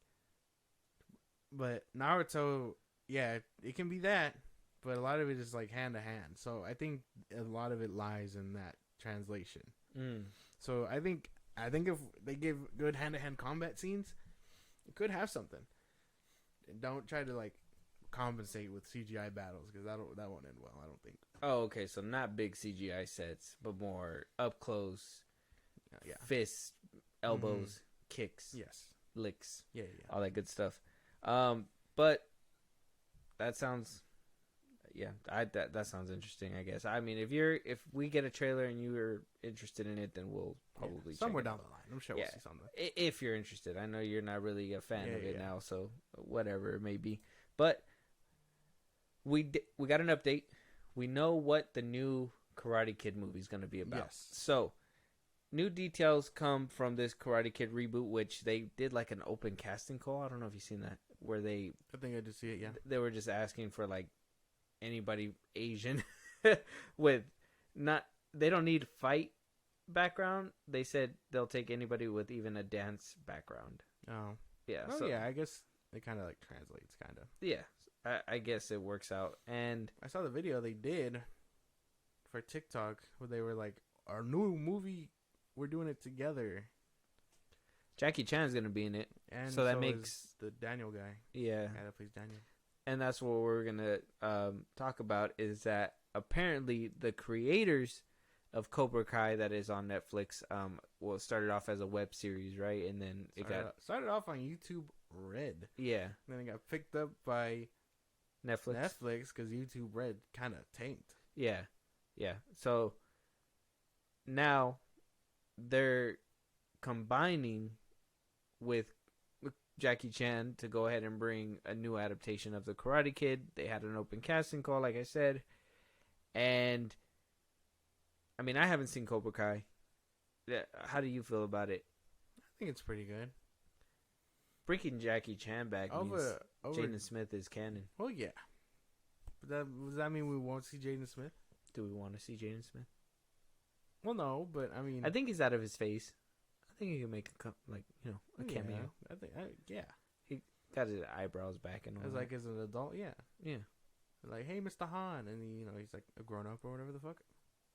But Naruto, yeah, it can be that, but a lot of it is like hand to hand. So I think a lot of it lies in that translation. So I think if they give good hand to hand combat scenes, it could have something. And don't try to like compensate with CGI battles because that won't end well. I don't think. Oh, okay. So not big CGI sets, but more up close, Yeah. fists, elbows, kicks, Yes. licks, Yeah. all that good stuff. But that sounds, that sounds interesting. I guess. I mean, if we get a trailer and you're interested in it, then we'll probably somewhere check it down out. the line. I'm sure we'll see something. If you're interested. I know you're not really a fan of it Yeah. now, so whatever it may be. But we got an update. We know what the new Karate Kid movie is going to be about. Yes. So, new details come from this Karate Kid reboot, which they did like an open casting call. I don't know if you've seen that, where I think I did see it. Yeah. they were just asking for like anybody Asian with not. They don't need fight background. They said they'll take anybody with even a dance background. Oh. Yeah. Oh so, yeah. I guess it kind of like translates, kind of. Yeah. I guess it works out. And I saw the video they did for TikTok where they were like, "Our new movie, we're doing it together." Jackie Chan's going to be in it. And So that is makes- the Daniel guy. Yeah. Guy that plays Daniel. And that's what we're going to talk about is that apparently the creators of Cobra Kai that is on Netflix started off as a web series, right? And then it Started off on YouTube Red. yeah, Then it got picked up by Netflix. Netflix because YouTube Red kind of tanked. Yeah. So now they're combining with Jackie Chan to go ahead and bring a new adaptation of the Karate Kid. They had an open casting call, like I said. And I mean, I haven't seen Cobra Kai. How do you feel about it? I think it's pretty good. Bringing Jackie Chan back means Over Jaden Smith is canon. Well, yeah. But does that mean we won't see Jaden Smith? Do we want to see Jaden Smith? Well, no, but I mean, I think he's out of his phase. I think he can make a cameo. I think, He got his eyebrows back and all as that. like as an adult, yeah. Yeah, Like, hey, Mr. Han, and he's like a grown up or whatever the fuck.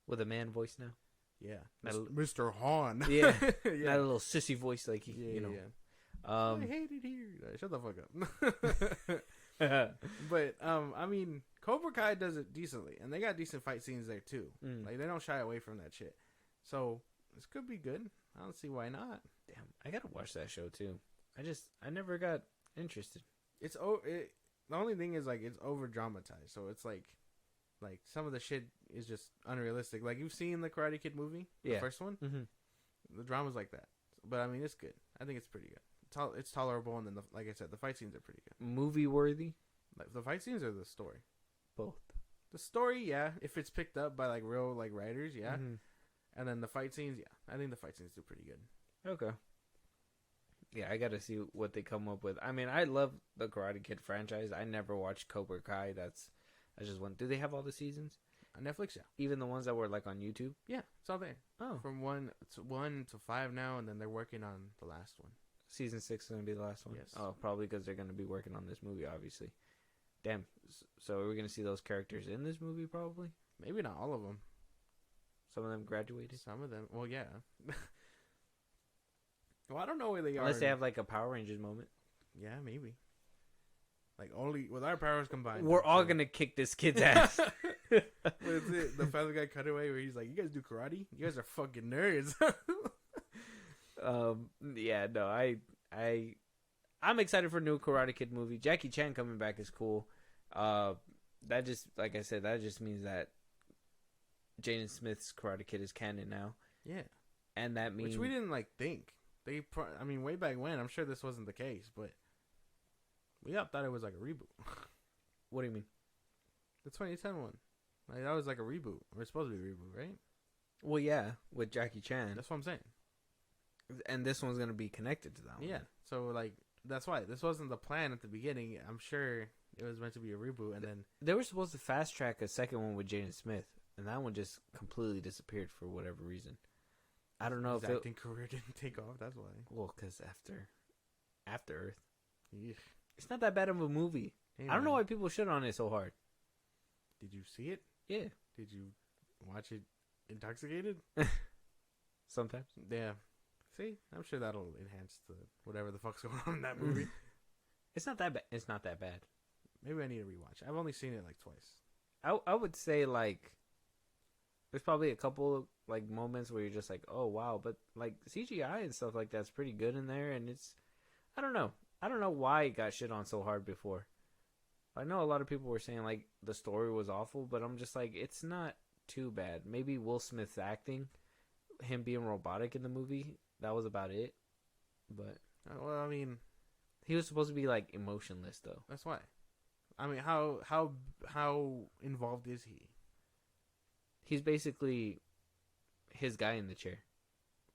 with a man voice now. Yeah, Not a- Mr. Han. Yeah. yeah. Not a little sissy voice like he, Yeah. I hate it here. Shut the fuck up. But I mean, Cobra Kai does it decently, and they got decent fight scenes there too. Mm. Like they don't shy away from that shit. So this could be good. I don't see why not. Damn, I gotta watch that show too. I never got interested. The only thing is like it's over dramatized, so it's like some of the shit is just unrealistic. Like you've seen the Karate Kid movie, the Yeah. first one. Mm-hmm. The drama's like that, but I mean it's good. I think it's pretty good. It's tolerable, and then like I said, the fight scenes are pretty good. Movie worthy? Like the fight scenes or the story. Both. The story, yeah, if it's picked up by like real like writers, yeah, Mm-hmm. and then the fight scenes, yeah, I think the fight scenes do pretty good. Okay. Yeah, I gotta see what they come up with. I mean, I love the Karate Kid franchise. I never watched Cobra Kai. I just want. Do they have all the seasons? On Netflix, yeah, Even the ones that were like on YouTube? yeah, it's all there. Oh, From 1 to 5 now, and then they're working on the last one. season 6 is gonna be the last one. Yes. Oh, probably because they're gonna be working on this movie, obviously. Damn. So are we gonna see those characters in this movie? Probably. Maybe not all of them. Some of them graduated. Some of them, well, yeah. Well, I don't know where they are. Unless they have like a Power Rangers moment. Yeah, maybe. Like only with our powers combined. We're all so- gonna kick this kid's ass. What is it? The Family Guy cutaway where he's like, "You guys do karate? You guys are fucking nerds." Yeah, no, I'm excited for a new Karate Kid movie. Jackie Chan coming back is cool. That just, like I said, that just means that Jaden Smith's Karate Kid is canon now. Yeah, and that means which we didn't think. I mean, way back when, I'm sure this wasn't the case, but we all thought it was like a reboot. What do you mean? The 2010 one, like that was like a reboot. It was supposed to be a reboot, right? Well, yeah, with Jackie Chan. That's what I'm saying. And this one's gonna be connected to that one. Yeah, so like that's why this wasn't the plan at the beginning. I'm sure it was meant to be a reboot, and then they were supposed to fast track a second one with Jaden Smith, and that one just completely disappeared for whatever reason. I don't know if his acting career didn't take off. That's why. Well, because after Earth, yeah. It's not that bad of a movie. Hey, I don't know why people shit on it so hard. Did you see it? Yeah. Did you watch it intoxicated? Sometimes. Yeah. See, I'm sure that'll enhance the whatever the fuck's going on in that movie. It's not that bad. It's not that bad. Maybe I need to rewatch. I've only seen it like twice. I would say like there's probably a couple like moments where you're just like, oh wow, but like CGI and stuff like that's pretty good in there, and it's I don't know why it got shit on so hard before. I know a lot of people were saying like the story was awful, but I'm just like it's not too bad. Maybe Will Smith's acting, him being robotic in the movie, that was about it. But well, I mean, he was supposed to be like emotionless though. That's why. I mean, how involved is he? He's basically his guy in the chair,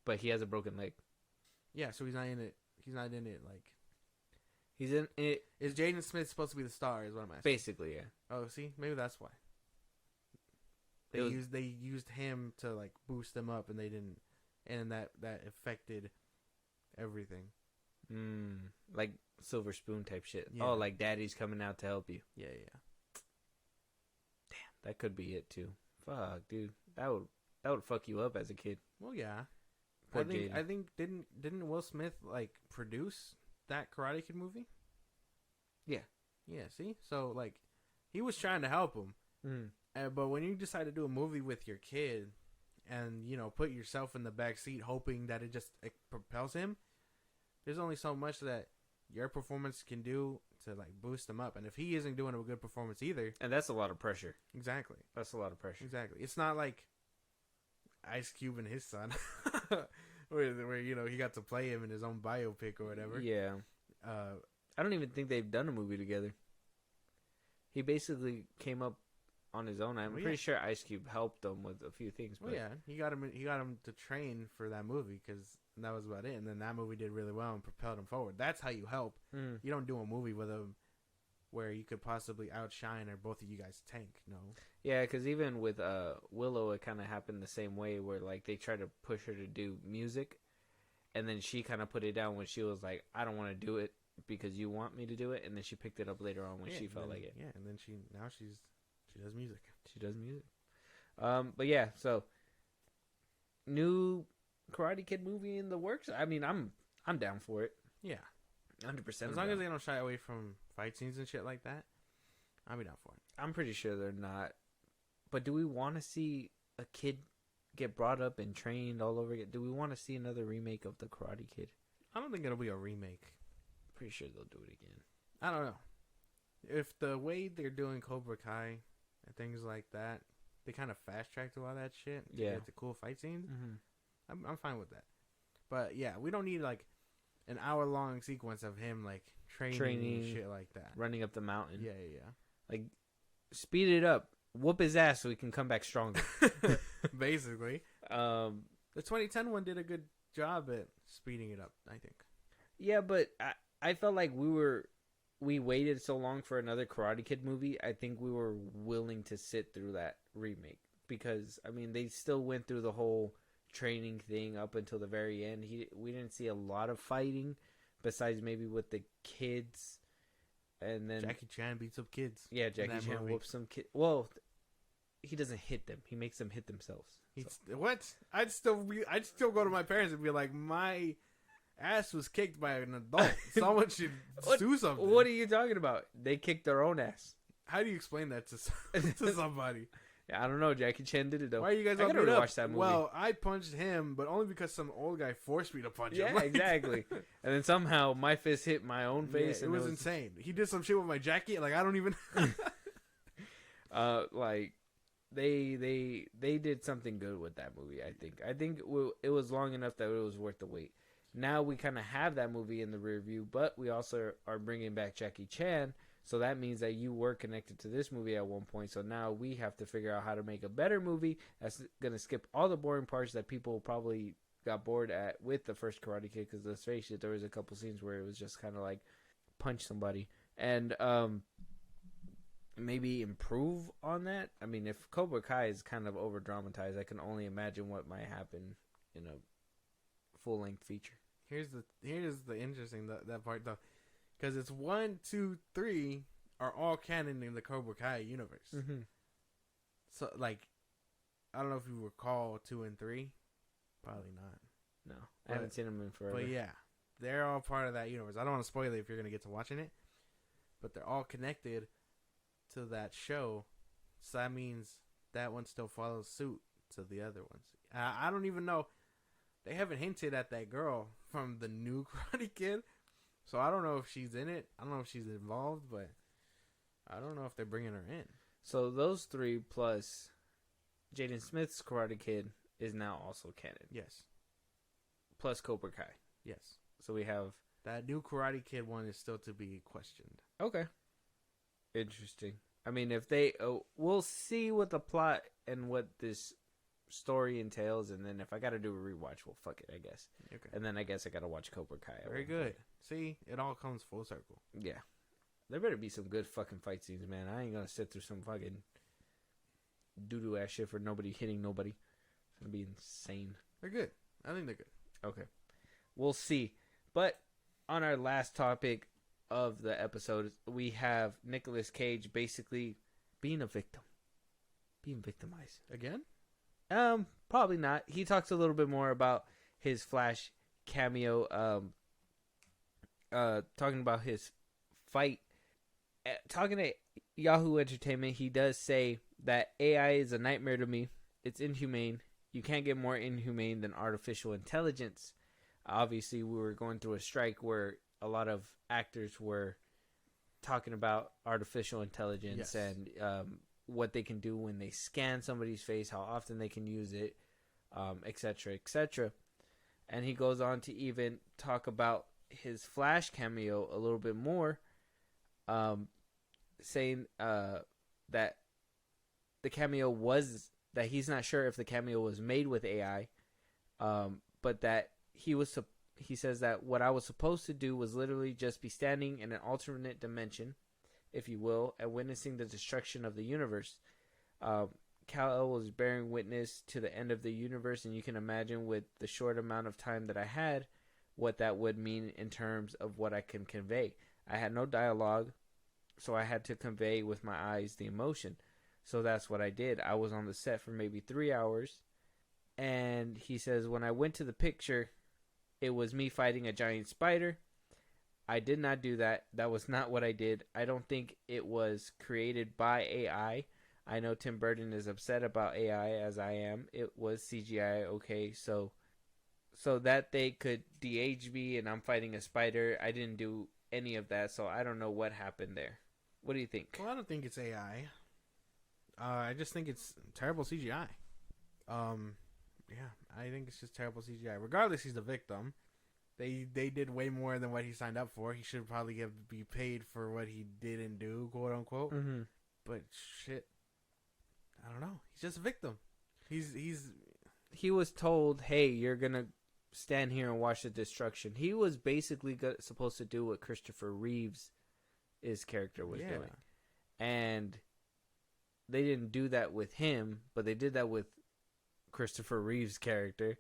but he has a broken leg. Yeah, so he's not in it. He's not in it like. He's in it. Is Jaden Smith supposed to be the star? Is what I'm asking. Basically, yeah. Oh, see, maybe that's why. They used him to like boost them up, and they didn't, and that affected everything. Like Silver Spoon type shit. Yeah. Oh, like Daddy's coming out to help you. Yeah. Damn, that could be it too. Fuck, dude, that would fuck you up as a kid. Well, yeah. Poor I think didn't Will Smith like produce that Karate Kid movie? Yeah. Yeah. See, so like he was trying to help him, but when you decide to do a movie with your kid, and put yourself in the back seat hoping that it propels him, there's only so much that your performance can do to like boost him up, and if he isn't doing a good performance either, and that's a lot of pressure. Exactly. That's a lot of pressure. Exactly. It's not like Ice Cube and his son, where he got to play him in his own biopic or whatever. Yeah. I don't even think they've done a movie together. He basically came up on his own. I'm pretty sure Ice Cube helped him with a few things. But... Well, yeah, he got him to train for that movie because that was about it. And then that movie did really well and propelled him forward. That's how you help. You don't do a movie with him where you could possibly outshine or both of you guys tank. No. Yeah, because even with Willow, it kind of happened the same way where like they tried to push her to do music, and then she kind of put it down when she was like, "I don't want to do it because you want me to do it," and then she picked it up later on when she felt like it. Yeah, and then she does music. She does music. But yeah, so new Karate Kid movie in the works. I mean, I'm down for it. Yeah, 100%. As long as they don't shy away from fight scenes and shit like that, I'll be down for it. I'm pretty sure they're not. But do we want to see a kid get brought up and trained all over again? Do we want to see another remake of the Karate Kid? I don't think it'll be a remake. Pretty sure they'll do it again. I don't know. If the way they're doing Cobra Kai and things like that, they kind of fast tracked a lot of that shit to get the cool fight scenes. I'm fine with that. But yeah, we don't need like an hour-long sequence of him like training and shit like that, running up the mountain. Yeah. Like speed it up, whoop his ass so he can come back stronger. Basically, the 2010 one did a good job at speeding it up, I think. Yeah, but I felt like we waited so long for another Karate Kid movie. I think we were willing to sit through that remake because I mean they still went through the whole training thing up until the very end. We didn't see a lot of fighting besides maybe with the kids, and then Jackie Chan beats up kids. Yeah, Jackie Chan whoops some kid. Well, he doesn't hit them. He makes them hit themselves. What? I'd still go to my parents and be like, my ass was kicked by an adult. Someone should do something. What are you talking about? They kicked their own ass. How do you explain that to somebody? Yeah, I don't know. Jackie Chan did it though. Why are you guys I all gotta beat up? rewatch that movie. Well, I punched him, but only because some old guy forced me to punch him. Yeah, exactly. And then somehow my fist hit my own face. Yeah, and it was insane. He did some shit with my jacket. Like I don't even. Like they did something good with that movie. I think it was long enough that it was worth the wait. Now we kind of have that movie in the rear view, but we also are bringing back Jackie Chan. So that means that you were connected to this movie at one point. So now we have to figure out how to make a better movie that's going to skip all the boring parts that people probably got bored at with the first Karate Kid. Because let's face it, there was a couple scenes where it was just kind of like punch somebody. And maybe improve on that. I mean, if Cobra Kai is kind of over dramatized, I can only imagine what might happen in a full length feature. Here's the interesting that part though. Because it's 1, 2, 3 are all canon in the Cobra Kai universe. Mm-hmm. So, like, I don't know if you recall 2 and 3. Probably not. No, I haven't seen them in forever. But yeah, they're all part of that universe. I don't want to spoil it if you're going to get to watching it. But they're all connected to that show. So that means that one still follows suit to the other ones. I don't even know. They haven't hinted at that girl from the new Karate Kid. So I don't know if she's in it. I don't know if she's involved, but I don't know if they're bringing her in. So those 3 plus Jaden Smith's Karate Kid is now also canon. Yes. Plus Cobra Kai. Yes. So we have... That new Karate Kid one is still to be questioned. Okay. Interesting. I mean, if they... we'll see what the plot and what this story entails, and then if I gotta do a rewatch, well, fuck it, I guess. Okay. And then I guess I gotta watch Cobra Kai. Very good. See, it all comes full circle. Yeah. There better be some good fucking fight scenes, man. I ain't gonna sit through some fucking doo-doo ass shit for nobody hitting nobody. It's gonna be insane. They're good. I think they're good. Okay. We'll see. But on our last topic of the episode, we have Nicolas Cage basically being a victim. Being victimized. Again? Probably not. He talks a little bit more about his Flash cameo, talking about his fight. Talking to Yahoo Entertainment, he does say that AI is a nightmare to me. It's inhumane. You can't get more inhumane than artificial intelligence. Obviously, we were going through a strike where a lot of actors were talking about artificial intelligence. Yes. And what they can do when they scan somebody's face, how often they can use it, etc., etc. And he goes on to even talk about his Flash cameo a little bit more, saying that the cameo was, that he's not sure if the cameo was made with AI, but that he says that what I was supposed to do was literally just be standing in an alternate dimension, if you will, and witnessing the destruction of the universe. Kal-El was bearing witness to the end of the universe, and you can imagine with the short amount of time that I had, what that would mean in terms of what I can convey. I had no dialogue, so I had to convey with my eyes the emotion. So that's what I did. I was on the set for maybe 3 hours, and he says, when I went to the picture, it was me fighting a giant spider. I did not do that. That was not what I did. I don't think it was created by AI. I know Tim Burton is upset about AI as I am. It was CGI, okay, so that they could de-age me and I'm fighting a spider. I didn't do any of that, so I don't know what happened there. What do you think? Well, I don't think it's AI. I just think it's terrible CGI. Yeah, I think it's just terrible CGI. Regardless, he's the victim. They did way more than what he signed up for. He should probably be paid for what he didn't do, quote unquote. Mm-hmm. But shit, I don't know. He's just a victim. He was told, "Hey, you're gonna stand here and watch the destruction." He was basically supposed to do what Christopher Reeve's character was doing, and they didn't do that with him, but they did that with Christopher Reeve's character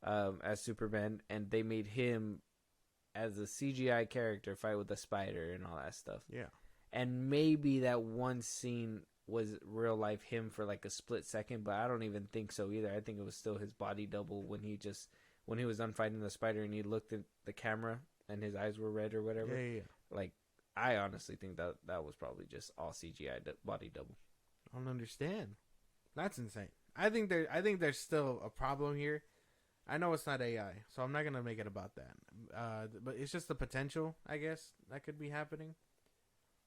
as Superman, and they made him as a CGI character fight with a spider and all that stuff. Yeah, and maybe that one scene was real life him for like a split second, but I don't even think so either. I think it was still his body double when he was done fighting the spider and he looked at the camera and his eyes were red or whatever. Yeah. Like I honestly think that was probably just all CGI body double. I don't understand. That's insane. I think there's still a problem here. I know it's not AI, so I'm not gonna make it about that. But it's just the potential, I guess, that could be happening.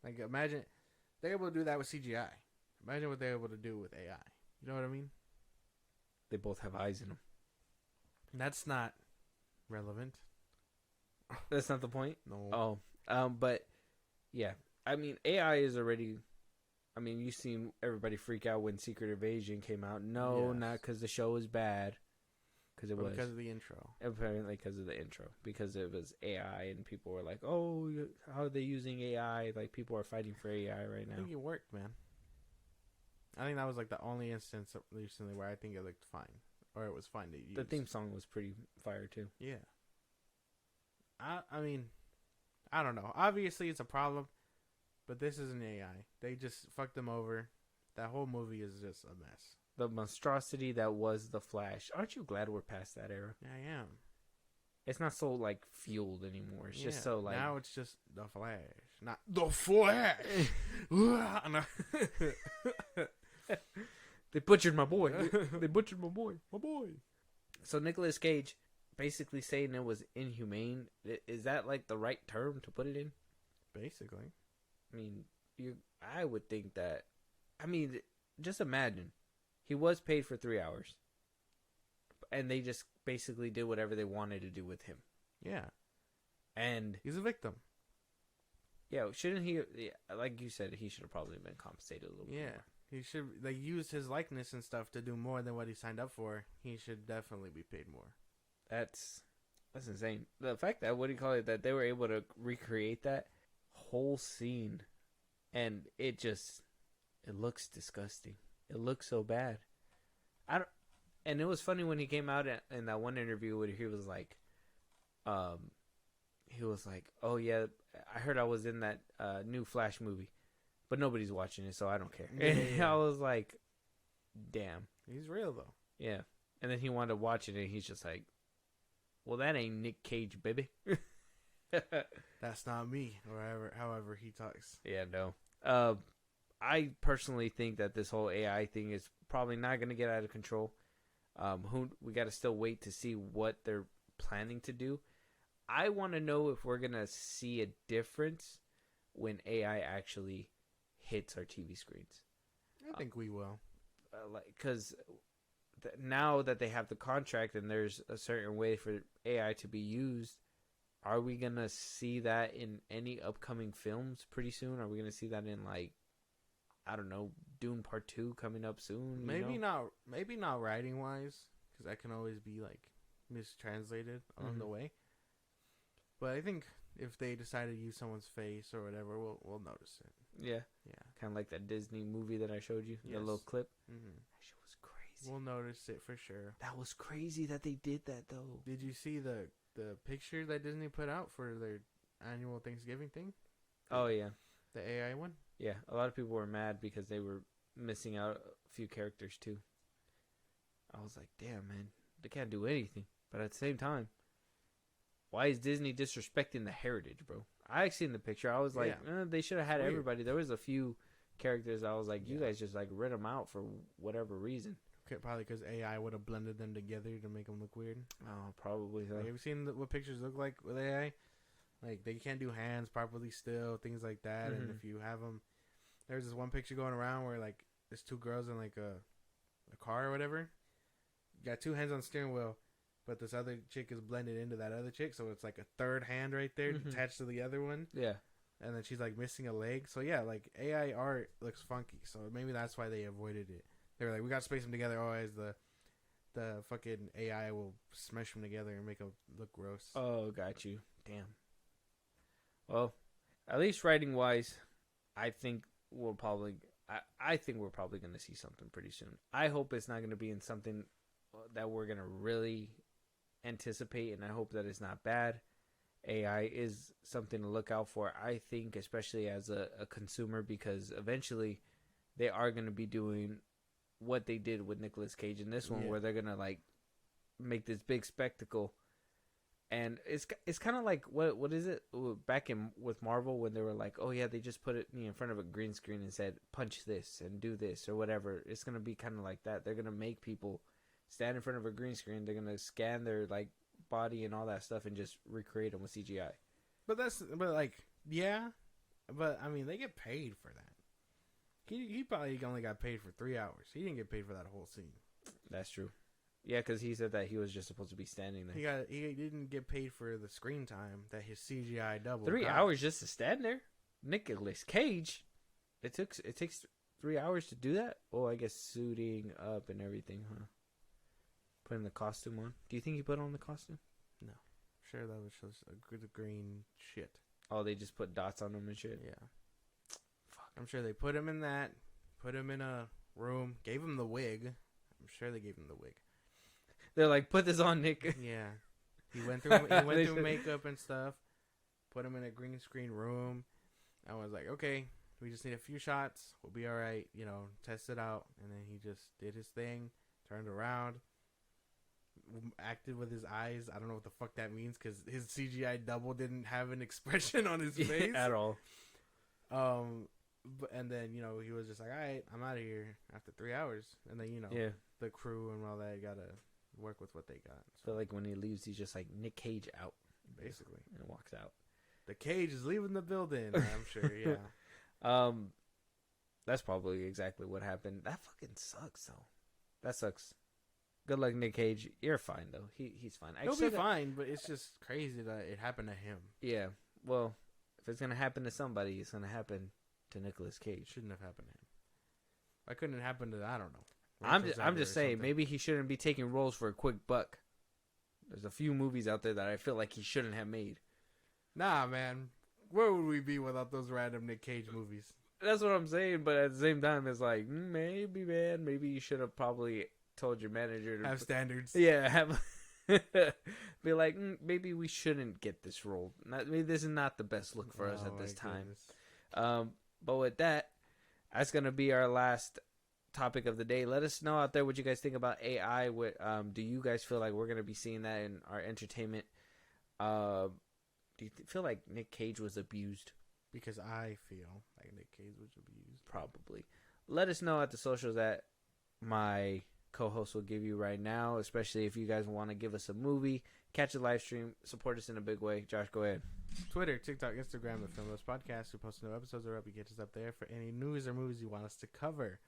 Like, imagine they're able to do that with CGI. Imagine what they're able to do with AI. You know what I mean? They both have eyes in them. That's not relevant. That's not the point. No. But yeah, I mean, AI is already. I mean, you've seen everybody freak out when Secret Invasion came out. No, Yes. not because the show was bad. Because of the intro. Apparently because of the intro. Because it was AI and people were like, oh, how are they using AI? Like, people are fighting for AI right now. I think it worked, man. I think that was like the only instance recently where I think it looked fine. Or it was fine to use. The theme song was pretty fire, too. Yeah. I mean, I don't know. Obviously, it's a problem. But this is an AI. They just fucked them over. That whole movie is just a mess. The monstrosity that was the Flash. Aren't you glad we're past that era? Yeah, I am. It's not so, like, fueled anymore. It's just so, like... Now it's just the Flash. Not the Flash! They butchered my boy. They butchered my boy. My boy. So Nicolas Cage basically saying it was inhumane. Is that, like, the right term to put it in? Basically. I mean, I would think that... I mean, just imagine. He was paid for 3 hours. And they just basically did whatever they wanted to do with him. Yeah. And... he's a victim. Yeah, shouldn't he... like you said, he should have probably been compensated a little bit more. He should... they used his likeness and stuff to do more than what he signed up for. He should definitely be paid more. That's insane. The fact that, that they were able to recreate that whole scene, and it looks disgusting. It looks so bad. And it was funny when he came out in that one interview where he was like, oh yeah, I heard I was in that new Flash movie, but nobody's watching it, so I don't care. Yeah. I was like, damn. He's real though. Yeah. And then he wanted to watch it, and he's just like, well, that ain't Nick Cage, baby. That's not me, or however he talks. Yeah, no. I personally think that this whole AI thing is probably not going to get out of control. We got to still wait to see what they're planning to do. I want to know if we're going to see a difference when AI actually hits our TV screens. I think we will. Because now that they have the contract and there's a certain way for AI to be used, are we going to see that in any upcoming films pretty soon? Are we going to see that in, like, I don't know, Dune Part 2 coming up soon? Maybe not writing wise, because that can always be like mistranslated on the way. But I think if they decide to use someone's face or whatever, we'll notice it. Yeah. Yeah. Kind of like that Disney movie that I showed you, the little clip. Mm-hmm. That shit was crazy. We'll notice it for sure. That was crazy that they did that, though. Did you see the picture that Disney put out for their annual Thanksgiving thing? Oh, yeah. The AI one? Yeah, a lot of people were mad because they were missing out a few characters, too. I was like, damn, man. They can't do anything. But at the same time, why is Disney disrespecting the heritage, bro? I seen the picture. I was like, they should have had everybody. There was a few characters I was like, you guys just like rid them out for whatever reason. Okay, probably because AI would have blended them together to make them look weird. Oh, probably so. Like, have you seen what pictures look like with AI? Like, they can't do hands properly still, things like that. Mm-hmm. And if you have them... There's this one picture going around where, like, there's two girls in, like, a car or whatever. You got two hands on the steering wheel, but this other chick is blended into that other chick, so it's like a third hand right there attached to the other one. Yeah. And then she's, like, missing a leg. So, yeah, like, AI art looks funky. So maybe that's why they avoided it. They were like, we got to space them together. Otherwise, the fucking AI will smash them together and make them look gross. Oh, got you. Damn. Well, at least writing wise, I think we're probably going to see something pretty soon. I hope it's not going to be in something that we're going to really anticipate, and I hope that it's not bad. AI is something to look out for, I think, especially as a consumer, because eventually they are going to be doing what they did with Nicolas Cage in this one, where they're going to like make this big spectacle And it's kind of like what is it back in with Marvel when they were like, oh yeah, they just put it in front of a green screen and said punch this and do this or whatever. It's gonna be kind of like that. They're gonna make people stand in front of a green screen. They're gonna scan their like body and all that stuff and just recreate them with CGI. But yeah, but I mean they get paid for that. He probably only got paid for 3 hours. He didn't get paid for that whole scene. That's true. Yeah, because he said that he was just supposed to be standing there. He didn't get paid for the screen time that his CGI double. 3 hours just to stand there. Nicolas Cage. It takes 3 hours to do that. Oh, I guess suiting up and everything, huh? Putting the costume on. Do you think he put on the costume? No, sure that was just a good green shit. Oh, they just put dots on him and shit. Yeah. Fuck. I'm sure they put him in that. Put him in a room. Gave him the wig. I'm sure they gave him the wig. They're like, put this on, Nick. Yeah, he went through makeup and stuff. Put him in a green screen room. I was like, okay, we just need a few shots. We'll be all right. You know, test it out. And then he just did his thing, turned around, acted with his eyes. I don't know what the fuck that means because his CGI double didn't have an expression on his face at all. And then he was just like, all right, I'm out of here after 3 hours. And then the crew and all that gotta work with what they got. So. I feel like when he leaves, he's just like Nick Cage out, basically, and walks out. The Cage is leaving the building. I'm sure. Yeah. That's probably exactly what happened. That fucking sucks, though. That sucks. Good luck, Nick Cage. You're fine though. He's fine. He'll be fine, but it's just crazy that it happened to him. Yeah. Well, if it's gonna happen to somebody, it's gonna happen to Nicolas Cage. Shouldn't have happened to him. Why couldn't it happen to I don't know. I'm just saying, maybe he shouldn't be taking roles for a quick buck. There's a few movies out there that I feel like he shouldn't have made. Nah, man. Where would we be without those random Nick Cage movies? That's what I'm saying, but at the same time, it's like, maybe, man, maybe you should have probably told your manager to... Have standards. Yeah, have... be like, maybe we shouldn't get this role. Maybe this is not the best look for us at this time. But with that, that's going to be our last... topic of the day. Let us know out there what you guys think about AI. What do you guys feel like we're going to be seeing that in our entertainment? Do you feel like Nick Cage was abused? Because I feel like Nick Cage was abused. Probably. Let us know at the socials that my co-host will give you right now, especially if you guys want to give us a movie, catch a live stream, support us in a big way. Josh, go ahead. Twitter, TikTok, Instagram, the FilmBros Podcast. We post new episodes are up. You get us up there for any news or movies you want us to cover.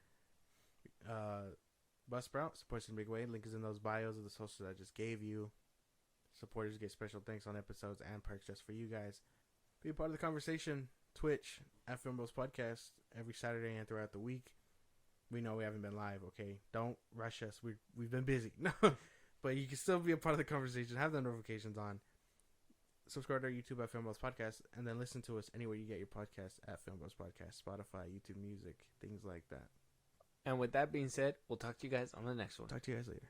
Buzzsprout supports in a big way. Link is in those bios of the socials I just gave you. Supporters get special thanks on episodes and perks just for you guys. Be a part of the conversation. Twitch at FilmBros Podcast every Saturday and throughout the week. We know we haven't been live, okay? Don't rush us. We've been busy. No, but you can still be a part of the conversation. Have the notifications on. Subscribe to our YouTube at FilmBros Podcast, and then listen to us anywhere you get your podcasts at FilmBros Podcast, Spotify, YouTube Music, things like that. And with that being said, we'll talk to you guys on the next one. Talk to you guys later.